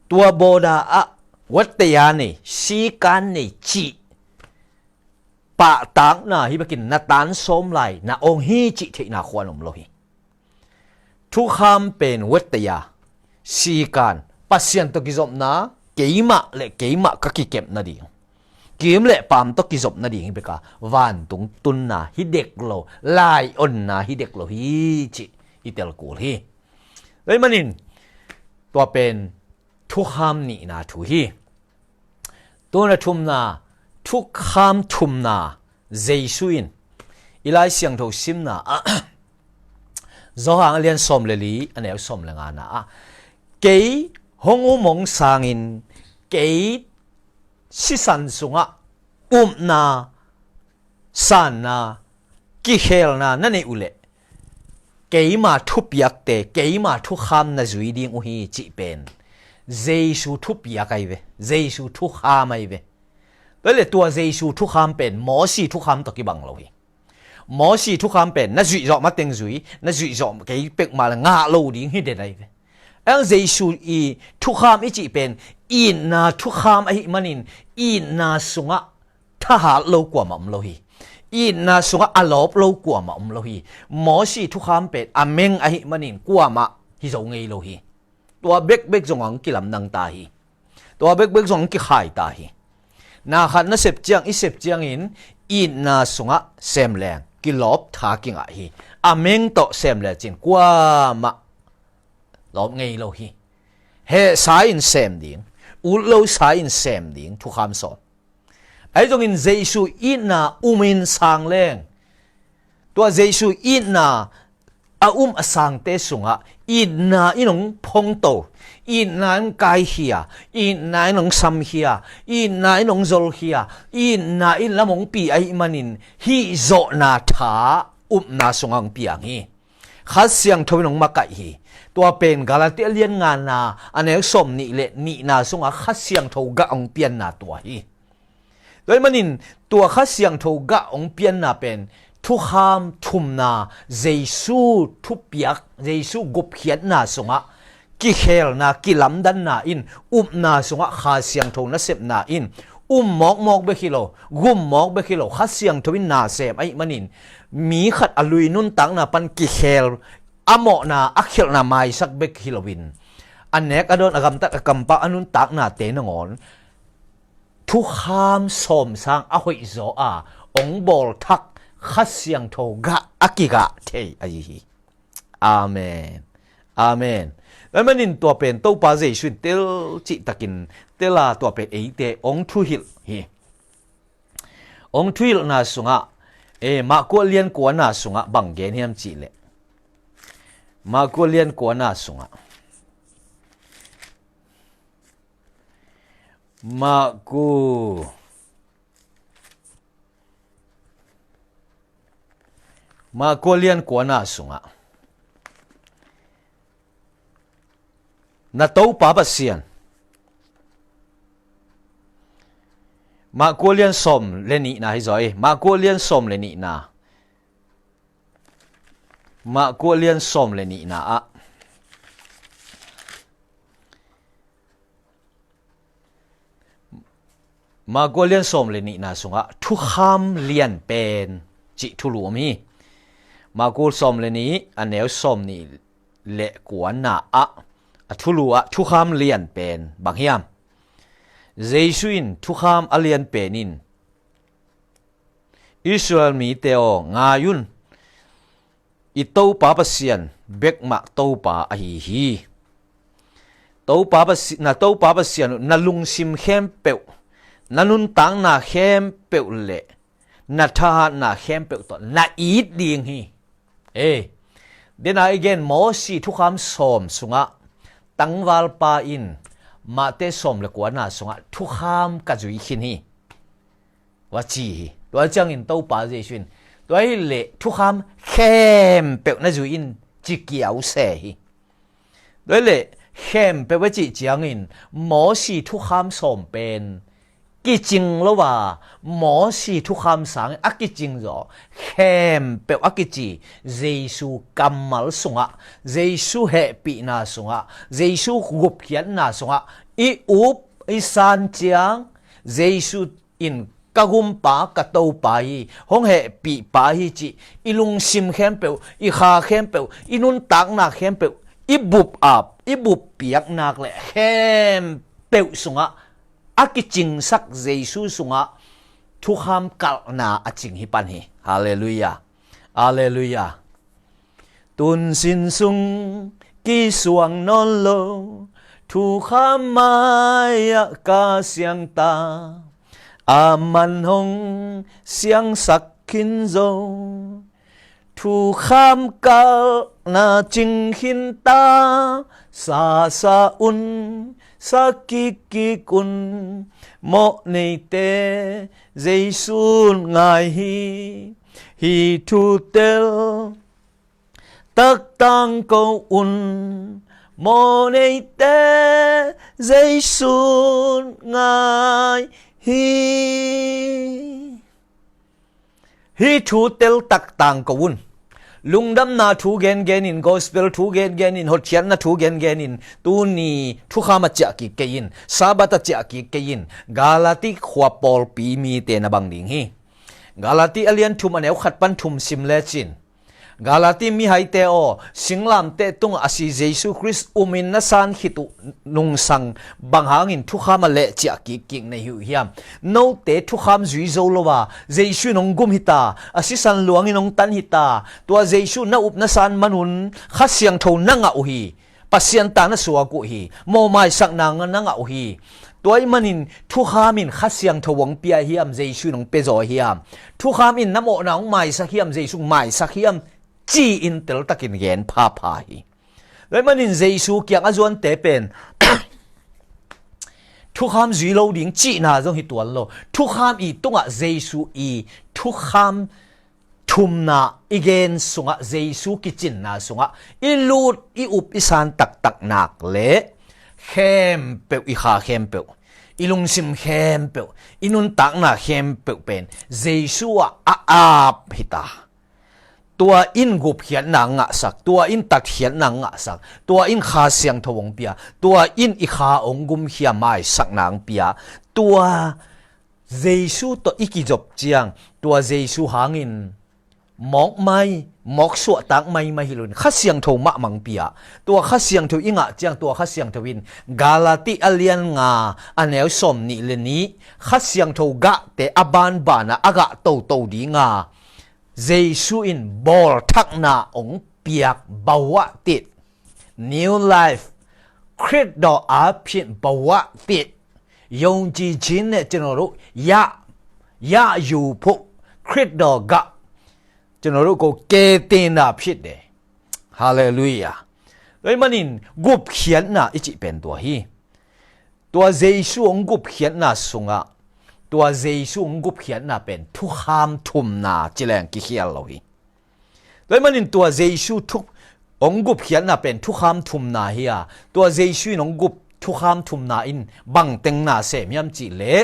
S1: tua boda a wat te ya ni si kan ni chi pa tang na hi bakin na tan som lai na ong hi chi the na khwan om lo hi thu kham pen wat te ya si kan pasien to ki zom na keima ka ki kep na di kiếm lệ pam to ki zop na ding beka van tung tun na hi dek lo lai on na hi dek lo hi chi itel kul hi lei manin to pen thu kham ni na thu hi to na thum na thu kham thum na jesuin ilai siang tho sim na zo hang lian som le li anel som le nga na ke hong u mong sangin ke si san sunga na san na ki hel na nani ule keima thu piak te keima thu kham na zui ding u hi chi pen jesu thu piak ai ve jesu thu kham ai ve bele tua jesu thu kham pen mo si thu kham to ki bang lo hi mo si thu kham pen na zui zo ma teng zui na zui zo ke pek ma nga lo ding hi de dai ve ang jesu i thu kham i chi pen in na thu kham ai manin in na sunga tha ha lo kwa ma lo hi in na sunga alop lo kwa ma lo hi mo si thu kham pet ameng ai manin kwa ma hi zo ngei lo hi tua bek zong ang kilam nang ta hi tua bek zong ki khai ta hi na khat na sep chiang in na sunga sem leng kilop tha ki nga hi ameng to sem le chin kwa ma lop ngei lo hi he sa in sem ding ul lo sa in sem ding thu kham so ai jong in jesu in na umin sang leng tua jesu in na asang te sunga in na inong phong to in na kai hia in na inong sam hia in na inong zol hia in na in lamong pi ai manin hi zo na tha na sungang piang hi khát siang thôi nong makai hi tua pen galatia lian nga na anek som ni le ni na sunga khát siang tho ga ong pian na tua hi doi manin tua khát siang tho ga ong pian na pen thu kham thum na jesu thu piak jesu gop khiat na sunga ki khel na ki lamdan na in na sunga kha siang tho na sep na in mok be khilo gum mok be khilo khát siang tho in na sep ai manin mi khat alui nun tang na pan ki khel amo na akhil na mai sak be khilowin anek adon agam tak akampa anun tak na te na ngon thu kham som sang a hoi zo a ong bol thak khát siang tho ga akiga the ai hi amen amenแล้วมันนินตัวเป็นตัวปาเจชุนเตลจิตะกินเตลาตัวเป็นเอเตองทุหิลฮีองทุหิลนาสุงะมากัวเลียนกัวนาสุงะบังเกนเฮียมจิเลมากัวเลียนกัวนาสุงะมากัวเลียนกัวนาสุงะna tau pa ba sian ma ko lian som le ni na hi zoi ma ko lian som le ni na ma ko lian som le ni na a ma ko lian som le ni na sunga thu kham lian pen chi thu lu mi ma ko som le ni anel som ni le kwa na a thu lua thu kham lian pen bang hiam jesuin thu kham alian penin Israel mi teo ngayun i to pa pasian bek ma to pa a hi to pa na to pa pasian na lung sim khem pe na nun tang na khem pe le na tha na khem pe to na eat ding hi then again mo si thu kham som sunga tangwal pa in ma te som le kwa na sunga thu kham ka zui khin hi wa chi hi to chang in to pa je shin tôi lệ thu kham khem bẹo na dù in chỉ kéo xe hi tôi lệ khem bẹo với chị chiang in mỏ xì thu kham sòm bên cái chừng lo và mỏ xì thu kham sáng ác cái chừng rồi khem bẹo ác cái chị Giêsu cầm mal sung ạ Giêsu hệ bị na sung ạ Giêsu gục hiến na sung ạ i úp i san chiang Giêsu in kagum pa katau pa hi hong he pi pa hi chi ilung sim khem pe I kha khem pe inun tak na khem pe i bup piak nak le khem pe sunga akiching sak Jesu sunga thu kham kal na aching hi pan hi hallelujah hallelujah tun sin sung ki suang non lo thu kham mai ka siang ta man hong siang sắc kinh dâu thu kham cao na chinh hin ta sa sa un sa ki ki kun mo nei te Giêsu ngài hi thu tel tất tăng câu un mo nei te Giêsu ngài hi thu tel tak tang ko un lungdam na thu gen gen in gospel thu gen gen in hotian na thu gen gen in tu ni thu khama cha ki ke in sabata cha ki ke in galati khwa pol pi mi te na bang ding hi galati alian thum aneu khat pan thum sim le chin galati mi hai te o singlam te tung asi Jesu Christ umin na san hitu nung sang bang hangin thu khama le cha ki king nei hu hiam no te thu kham zui zo lowa Jesu nong gum hita asi san luangin nong tan hita tua Jesu na up na san manun khasiang tho nanga uhi pasian ta na suwa ku hi mo mai sak na nga uhi toy manin thu khamin khasiang thawang pia hiam Jesu nong pe zo hiam thu khamin namo na mai sa hiam Jesu mai sa hiam chi in tel takin gen pa pa hi le manin Jesu kyang azon te pen thu kham zui lo ding chi na jong hi tuan lo thu kham I tunga Jesu I thu kham thum na igen sunga Jesu kitchen na sunga I lut I up isan tak tak nak le khem pe I kha khem pe ilung sim khem pe inun tak na khem pe pen Jesu a ap hita tua in gup hian na nga sak tua in tak hian na nga sak tua in kha siang thawong pia tua in I kha ong gum hiam mai sak nang pia tua Jesu to ikijop chiang tua Jesu hangin mok mai mok su tak mai mai hilun kha siang tho ma mang pia tua kha siang tho inga chiang tua kha siang tho in galati alian nga aneu som ni le ni kha siang tho ga te aban bana aga to to di nga Jesu in bol thak na ong piak bawa tit new life khrit do a phin bawa tit yong ji chin ne chenoru ya yu phu khrit do ga chenoru ko ke tin na phit de hallelujah loi manin gup khian na ichi pen to hi tua Jesu ong gup khian na sunga tua Jesu ngup hian na pen thu kham thum na chileng ki hial lo hi loi manin tua Jesu thuk ong gup hian na pen thu kham thum na hi a tua Jesu nong gup thu kham thum na in bang teng na se miam chi le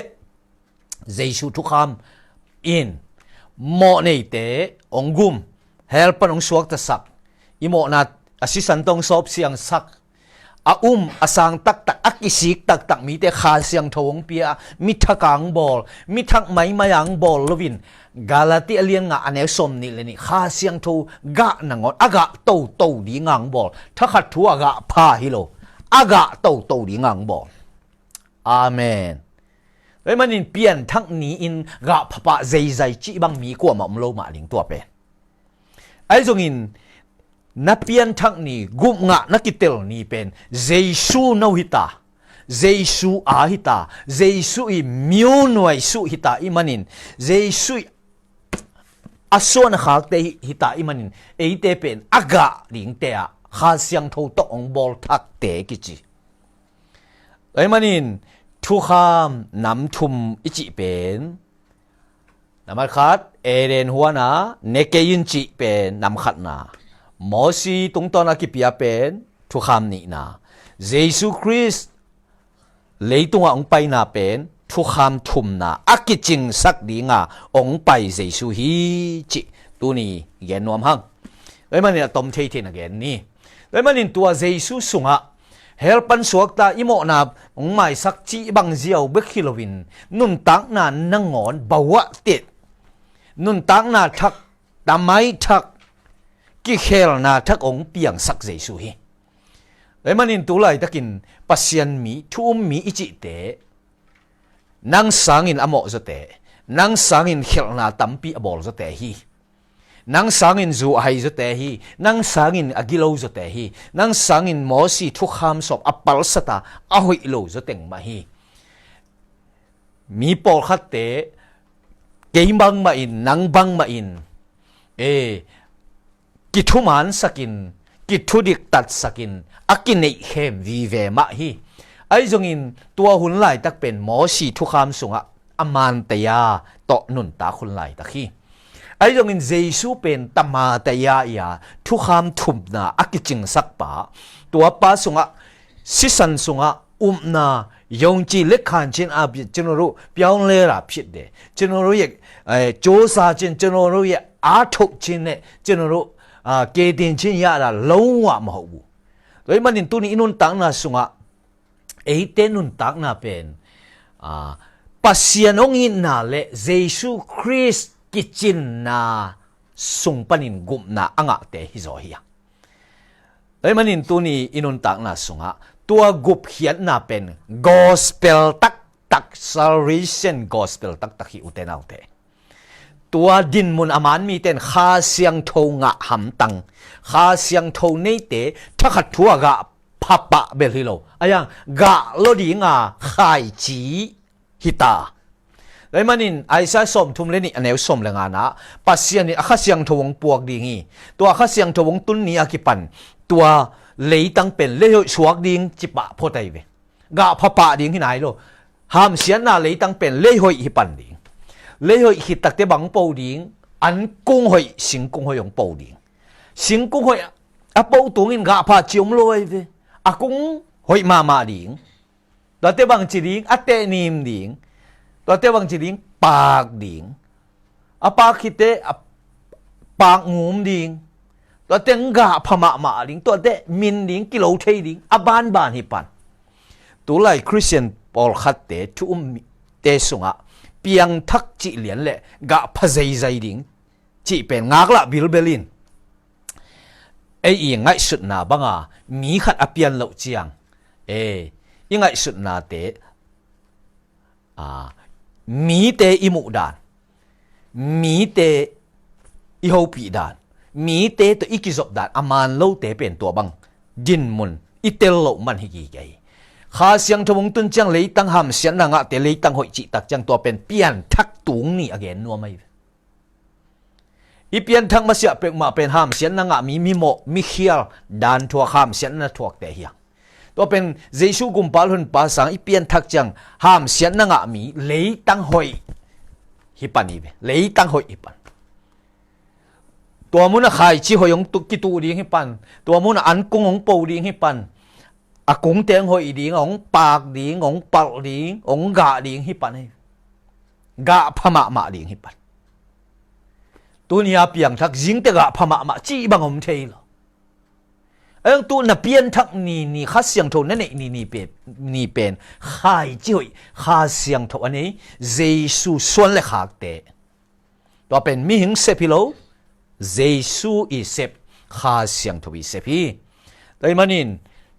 S1: Jesu thu kham in mo nei te ong gum help ong suak ta sak imo na assistant tong sop siang sak asang tak tak akisik tak tak mi te kha siang thawong pia mi thakang bol mi thak mai mayang bol lovin galati alian nga ane som ni leni kha siang tho ga nangon aga to to di ngang bol thakhat thu aga pha hilo aga to di ngang bol amen le manin pian thak ni in ga phapa zai zai chi bang mi ko ma lo ma ling to pe ai zong in na pian thak ni gup nga na kitel ni pen Jesu no hita Jesu a hita Jesu I miu noi su hita imanin Jesu ason khak te hita imanin eite pen aga ring te a kha siang tho to ong bol thak te kichi imanin thu kham nam thum ichi pen นำขัดเอเดนหัวนะเนเกยินจิเป็นนำขัดนะมอสีตรงตอนนักพิยาเป็นทุกคำนี้นะเยซูคริสต์เลยตัวองไปนาเป็นทุกคำทุ่มนะอักจิงสักดีงาองไปเยซูฮีจิตัวนี้เย็นนวมหังแล้วมันเนี่ยต้มเทที่นักเย็นนี่แล้วมันเนี่ยตัวเยซูสุงะเฮลปันสวกตาอิโมนาองไม่สักจีบังเจียวเบคิโลวินนุ่นตักนานังงอนบ่าวเต็ดนุ่นตักนาทักตามไม่ทักกิเคลนาทักองเปียงสักเยซูฮีแล้วมันเนี่ยตัวไรตะกินปัสยันมีทุ่มมีอิจิเตนังสังอินอโมจะเตนังสังอินเขลนาตัมปีอบอลจะเตฮีนังสังอินจูไฮจะเตฮีนังสังอินอากิโลจะเตฮีนังสังอินมอสีทุกคำสอบอัปปัลสตาอาหุยโลจะเต็งมาฮีมีปอลขัดเตเกยบังมาอินนังบังมาอินกิทุมันสักินกิทุดิกตัดสักินอากินเนเขมวีเวมาฮีไอ้จงอินตัวหุ่นไหลตักเป็นหมอสีทุกคำสุงะอามันเตียต่อนุนตาหุ่นไหลตักฮีไอ้จงอินเยซูเป็นตมาเตียทุกคำทุ่มนาอากิจิงสักป่าตัวป้าสุงะสิสันสุงะนายงจีเล็กขันจินอาบิจินรู้เปียวเลราพิดเดจินรู้ยังโจซาจินรู้ยังอาทุกจินเนี่ยจินรู้เกดินจินยาละลงวะมหบุเลยมันอินตัวนี้อินุนตังนาสุงะเตนุนตักนาเป็นปัสยานองอินนาเลเยซูคริสต์กิจินนาสุงปนินกุมนาอ่างเตฮิโซฮียเลยมันอินตัวนี้อินุนตักนาสุงะตัวกุบเขียนนาเป็น gospel ตัก salvation gospel ตักฮิอุเตนาเตตัวดินมุนอามันมีเต็นข้าเสียงโทงะหำตังข้าเสียงโทในเตทักทัวกะพับปะเบลิโลอายังกะโลดีงาขายจีฮิตาเลยมันอินไอซ่าสมทุมเลนี่อันเนวสมเลงานะปัสยานี่ข้าเสียงโทวงปวกดีงี้ตัวข้าเสียงโทวงตุนนี้อากิปันตัวเลยตั้งเป็นเลยสวกดิงจิปะพอใจเวกะพับปะดิงที่ไหนโลห้ามเสียนาเลยตั้งเป็นเลยหอยฮิปันดิงเลยหอยฮิตักเตบังปูดิงอันกุ้งหอยสิงกุ้งหอยยงปูดิงสิงกุ้งหอยอะปูตุงินกะพาจิมลอยเวอากุ้งหอยมาดิงตอนเตบังจีดิงอัตเตนิมดิงตอนเตบังจีดิงปากดิงอะปากคิเตปากงูมดิงตัวเต็งกะพม่ามาดิงตัวเตมินดิงกิโลเทดิงอบานฮิปันตัวไลคริสเตียนปอลขัดเตทุ่มเตสุงะเปียงทักจิเหลียนเละกะพะใจดิงจิเป็นงากละบิลเบลินไอ้ยังไงสุดนาบังอ่ะมีขัดอเปียนเหล่าเจียงยังไงสุดนาเตมีเตอิมุดานมีเตอิโฮปีดานมีเตตัวอิกิจบดานอามันเล่าเตเป็นตัวบังดินมุนอิเตลโลมันฮิกิไกข้าเสียงทวงตุนจังเลยตั้งหามเสียนนางะเตเลยตั้งหอยจิตักจังตัวเป็นเปียนทักตุงนี่อเกนนัวไม่อีเปียนทั้งมาเสียเป็นมาเป็นหามเสียนนางะมีโมมีเขียลดานทัวหามเสียนนะทัวเตะเฮียตัวเป็นเยซูกุมปาลหุนปาสังอีเปียนทักจังหามเสียนนางะมีเลยตั้งหอยฮิปันอีเบเลยตั้งหอยฮิปันตัวมุนขายจีหอยงตุกิตูดีฮิปันตัวมุนอันกุ้งของปูดีฮิปันอากงเตียงหอยดีของปากดีของปากดีของกะดีฮิปันกะพม่ามาดีฮิปันตัวนี้เปียงทักจิงแต่กะพม่ามาจีบังอมเทลตัวน่ะเปียนทักนี่ข้าเสียงโทนั่นนี่เป็นขายจีหอยข้าเสียงโทอันนี้เยซูส่วนเล็กหักเตตัวเป็นมิหิงเซพิโลเยซูอีเซปข้าเสียงโทอีเซพีแต่มันนี่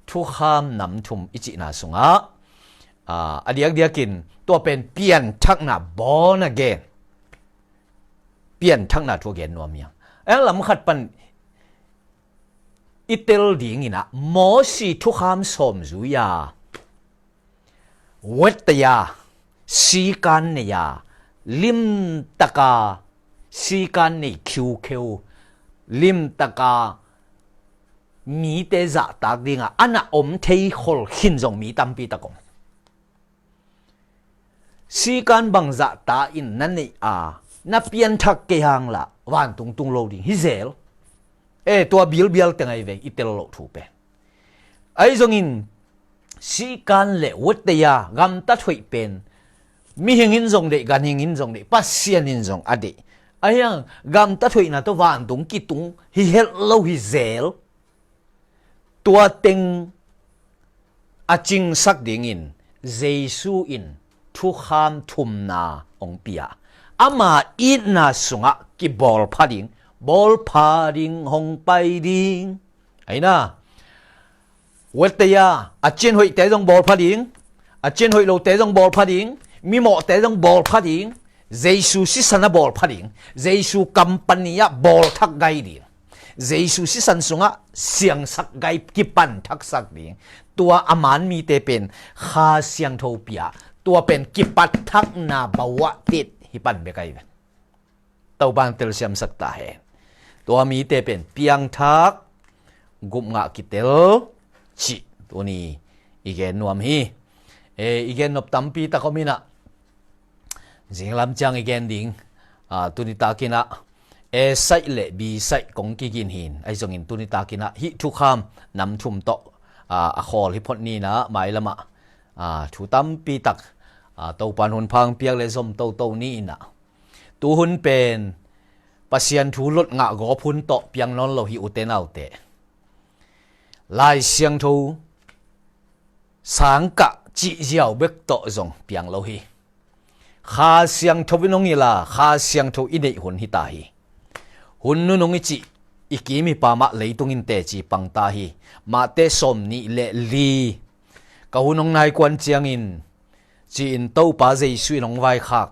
S1: ทุกคำนำทุมอิจินาสุงะอดียกินตัวเป็นเปลี่ยนทักหน้าบอนเกนเปลี่ยนทักหน้าทัวเกนนัวเมียลำขัดปันอิตลดิ่งนะมอสีทุกคำสมจุยาวัตยาสีกันเนียลิมตะกาสีกันเนคิวลิมตะกามีเตจ่าตากดิ่งอันน่ะอมเทยขลหินจงมีตั้มปีตะกงสีกันบังจ่าตาอินนั่นนี่ na pian thak ke hang la wan tung lo ding hi zel tua bil tengai ve itel lo thu pe ai zong in si kan le wot te ya gam ta thui pen mi hing in zong de gan hing in zong de pasian in zong ade ayang gam ta thui na to wan tung ki tung hi hel lo hi zel tua teng aching sak ding in jesu in thu kham thum na ong pia ama it na sunga ki bol phading hong pai ding ai na wet te ya achen hoi te dong bol phading achen hoi lo te dong bol phading mi mo te dong bol phading jesu si sana bol phading jesu company ya bol thak gai ding jesu si san sunga siang sak gai ki pan thak sak ding tua aman mi te pen kha siang tho pia tua pen ki pat thak na bawa tit hi pan be kai tau ban tel siam sak ta he tua mi te pen piang thak gup nga ki tel chi tu ni igen nuam hi igen nop tampi ta komina jinglam chang igen ding tu ni ta kina sai le bi sai kong ki gin hin ai zong in tu ni ta kina hi thu kham nam thum to a khol hi phot ni na mai lama thu tampi tak to pan hun phang piak le zom to ni na tu hun pen pasian thu lot nga go phun to piang non lo hi uten autte lai siang thu sang ka chi jiao bek to zong piang lo hi kha siang tho binong ila kha siang tho inei hun hi ta hi hun nu nong chi ikimi pa ma leitung in te chi pang ta hi ma te som ni le li ka hunong nai kwan chiang in chi in to pa jei sui nong vai khak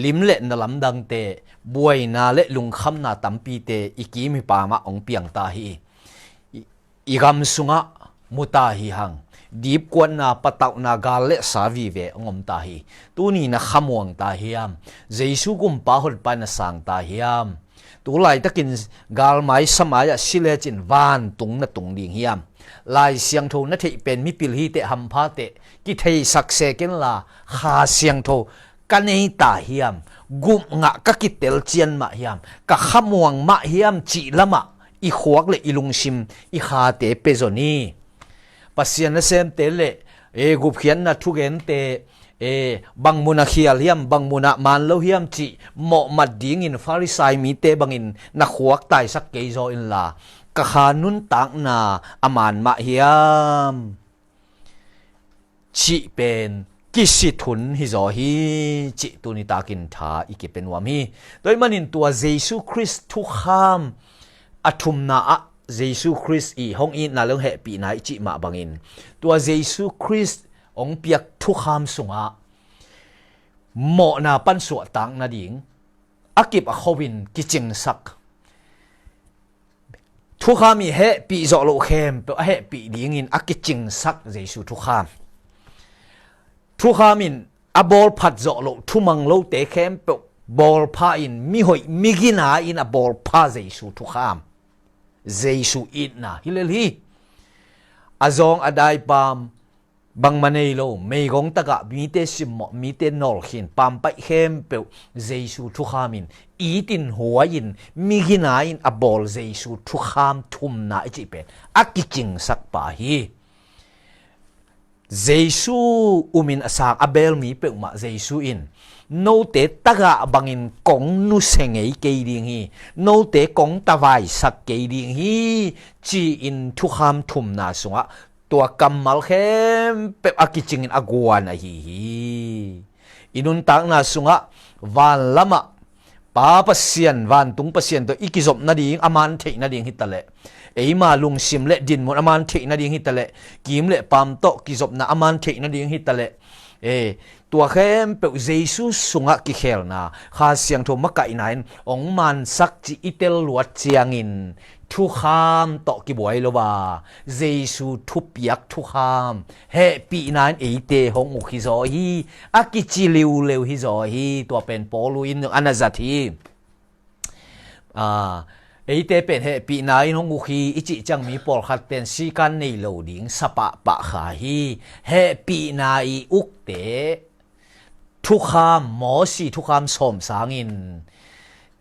S1: lim le na lam dang te buai na le lung kham na tampi te ikimi pa ma ong piang ta hi igam sunga muta hi hang deep kwan na pataw na gale sa vi ve ngom ta hi tu ni na khamwang ta hiam jesu kum pa hol pa na sang ta hiam tu lai takin gal mai samaya sile chin van tung na tung ding hiam lai siang tho na thei pen mi pil hi te ham pha te ki thei sak se ken la kha siang tho kanei ta hiam gum nga ka ki tel chian ma hiam ka khamwang ma hiam chi lama i khuak le ilung sim i kha te pezoni pasian na sem te le gup khian na thu gen te bangmuna khial hiam bangmuna man lo hiam chi mo mat ding in farisai mi te bangin na khuak tai sak ke zo in la ka khanun tak na aman ma hiam chi pen kisi thun hi zo hi chi tu ni takin tha ikipen wam hi toy manin tua jesu christ thu kham athum na a jesu christ i hong in na long he pi na chi ma bangin tua jesu christ ong piak thu kham sunga mo na pan su tang na ding akip a khowin kiching sak thu kham i he pi zo lo khem pe he pi ding in akiching sak jesu thu kham thu khamin a bol phat zo lo thu mang lo te khem pe bol pha in mi hoi migina in a bol pha jesu thu kham jesu it na hilel hi azong adai pam bang manei lo mei gong taka mi te sim mo mi te nol khin pam pai khem pe jesu thu khamin itin huain migina in a bol jesu thu kham thum na chi pen akiching sak pa hi jesu umin asak abel mi pe ma jesu in no te taga bangin kong nu sengei ke ding hi no te kong tawai sak ke ding hi chi in thu kham thum na sunga tua kamal khem pe akiching in agwan a hi inun tak na sunga van lama pa pasien van tung pasien to ikizop na ding aman thei na ding hitale eima lung sim le din mon aman thei na ding hitale kim le pam to kizop na aman thei na ding hitale tua khem pe jesu sunga ki khel na kha siang tho makai nain ong man sak chi itel luat chiang in thu kham to ki boy lo ba jesu thu piak thu kham he pi nan e te hong u khi zo hi aki chi liu leu hi zo hi to pen polu in anazat hi e te pen he pi nai hong u khi ichi chang mi pol khat pen si kan nei lo ding sapa pa kha hi he pi nai uk te thu kham mo si thu kham som sangin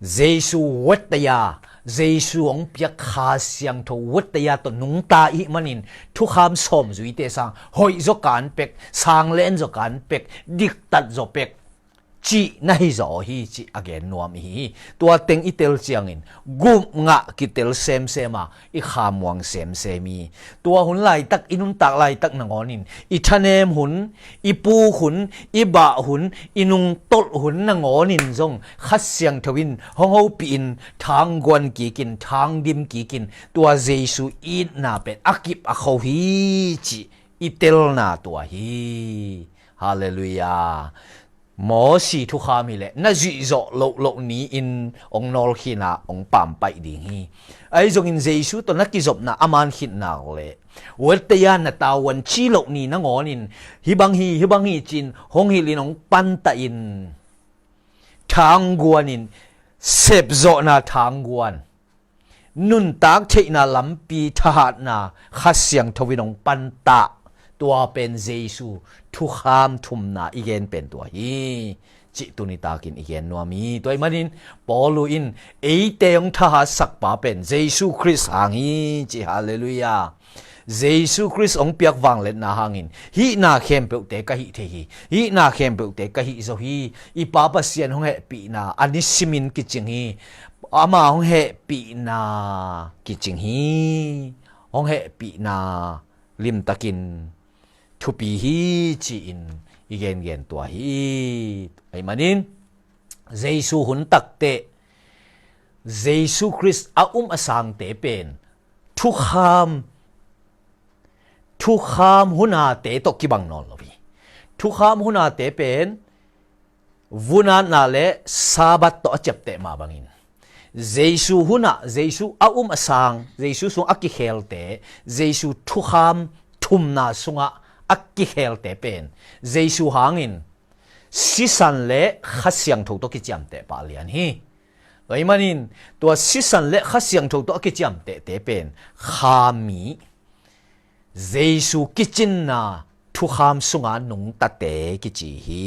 S1: Giêsu wet ya Giêsu ông piak kha siang tho wet ya to nung ta I manin thu kham som zui te sang hoi zo kan pek sang len zo kan pek dik tat zo pek chi na hi zo hi chi again nuam hi tua teng itel chiangin gum nga kitel sem sema I kham wang sem semi tua hun lai tak inun tak lai tak nangonin I thanem hun I pu hun I ba hun inung tol hun nangonin zong khas siang thawin hong ho pi in thang gwan ki kin thang dim ki kin tua Jesu in na pet akip a kho hi chi itel na tua hi hallelujah mò si thu kha mi le na ji zo lo ni in ong nol khina ong pam pai ding hi ai zong in Jesu to na ki zop na aman khit na le wet ya na tawan chi lo ni na ngon in hi bang hi chin hong hi lin ong pan ta in thang guan in sep zo na thang guan nun tak thei na lampi thahat na khasyang thowin ong pan taตัวเป็นเยซูทุกขามทุมนาอีเกนเป็นตัวฮีจิตุนิตากินอีเกนนัวมีตัวมันนินปอลูอินเอเตยงทหารสักป่าเป็นเยซูคริสต์หางฮีจิฮาเลลูยาเยซูคริสต์องเปียกวังเล็ดนาหางินฮีนาเข้มเปลเตกะฮิเทฮีนาเข้มเปลเตกะฮิโซฮีอีปาปะเซียนฮงเฮปีนาอันนี้ซิมินกิจิงฮีอามาฮงเฮปีนากิจิงฮีฮงเฮปีนาลิมตะกินทุปีฮีจีอินอีเกนเกนตัวฮีไอ้มันนินเยซูหุนตักเตเยซูคริสต์อาอาสังเตเป็นทุกคำหุนาเตตกิบังนอนลบีทุกคำหุนาเตเป็นวุนานาเลซาบัตโตเจ็บเตมาบังอินเยซูหุนาเยซูอาสังเยซูสุงอักกิเฮลเตเยซูทุกคำทุมนาสุงะอักกิเฮลเตเป็นเยซูหางินสิสันเล่ขัดเสียงถูกต้องกิจามเตปาเลียนฮีไอ้มันนินตัวสิสันเล่ขัดเสียงถูกต้องกิจามเตเป็นขามีเยซูกิจินนาทุกคำสุงานุงตาเตกิจิฮี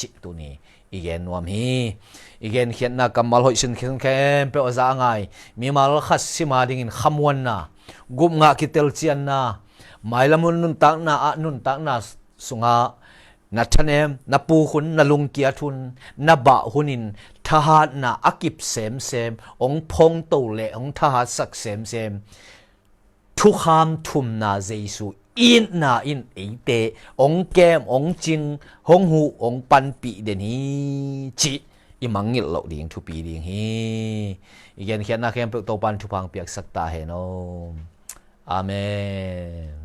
S1: จิตุนีอีเกนวมฮีอีเกนเขียนนักมัลหอยสินเขียนแคมเปอซาไงมีมัลขัดสิมาดิ่งขมวนนากุมงากิเตลเจียนนาไม่ละมุนนุนตักนาสุงานัทเนมนับปูขุนนัลุงเกียทุนนับบะหุนินทหารนาอักิบเสมองพงโตเลองทหารสักเสมทุกคำทุมนาเยซูอินนาอินเอเตองแกมองจิงหงหูองปันปีเดนีจิอิมังงิลเหล่าดิ่งทุปีดิ่งฮีอีกอย่างเขียนนาเข้มเปิดตัวปันทุพังเปียกสักตาเฮโนอาเมน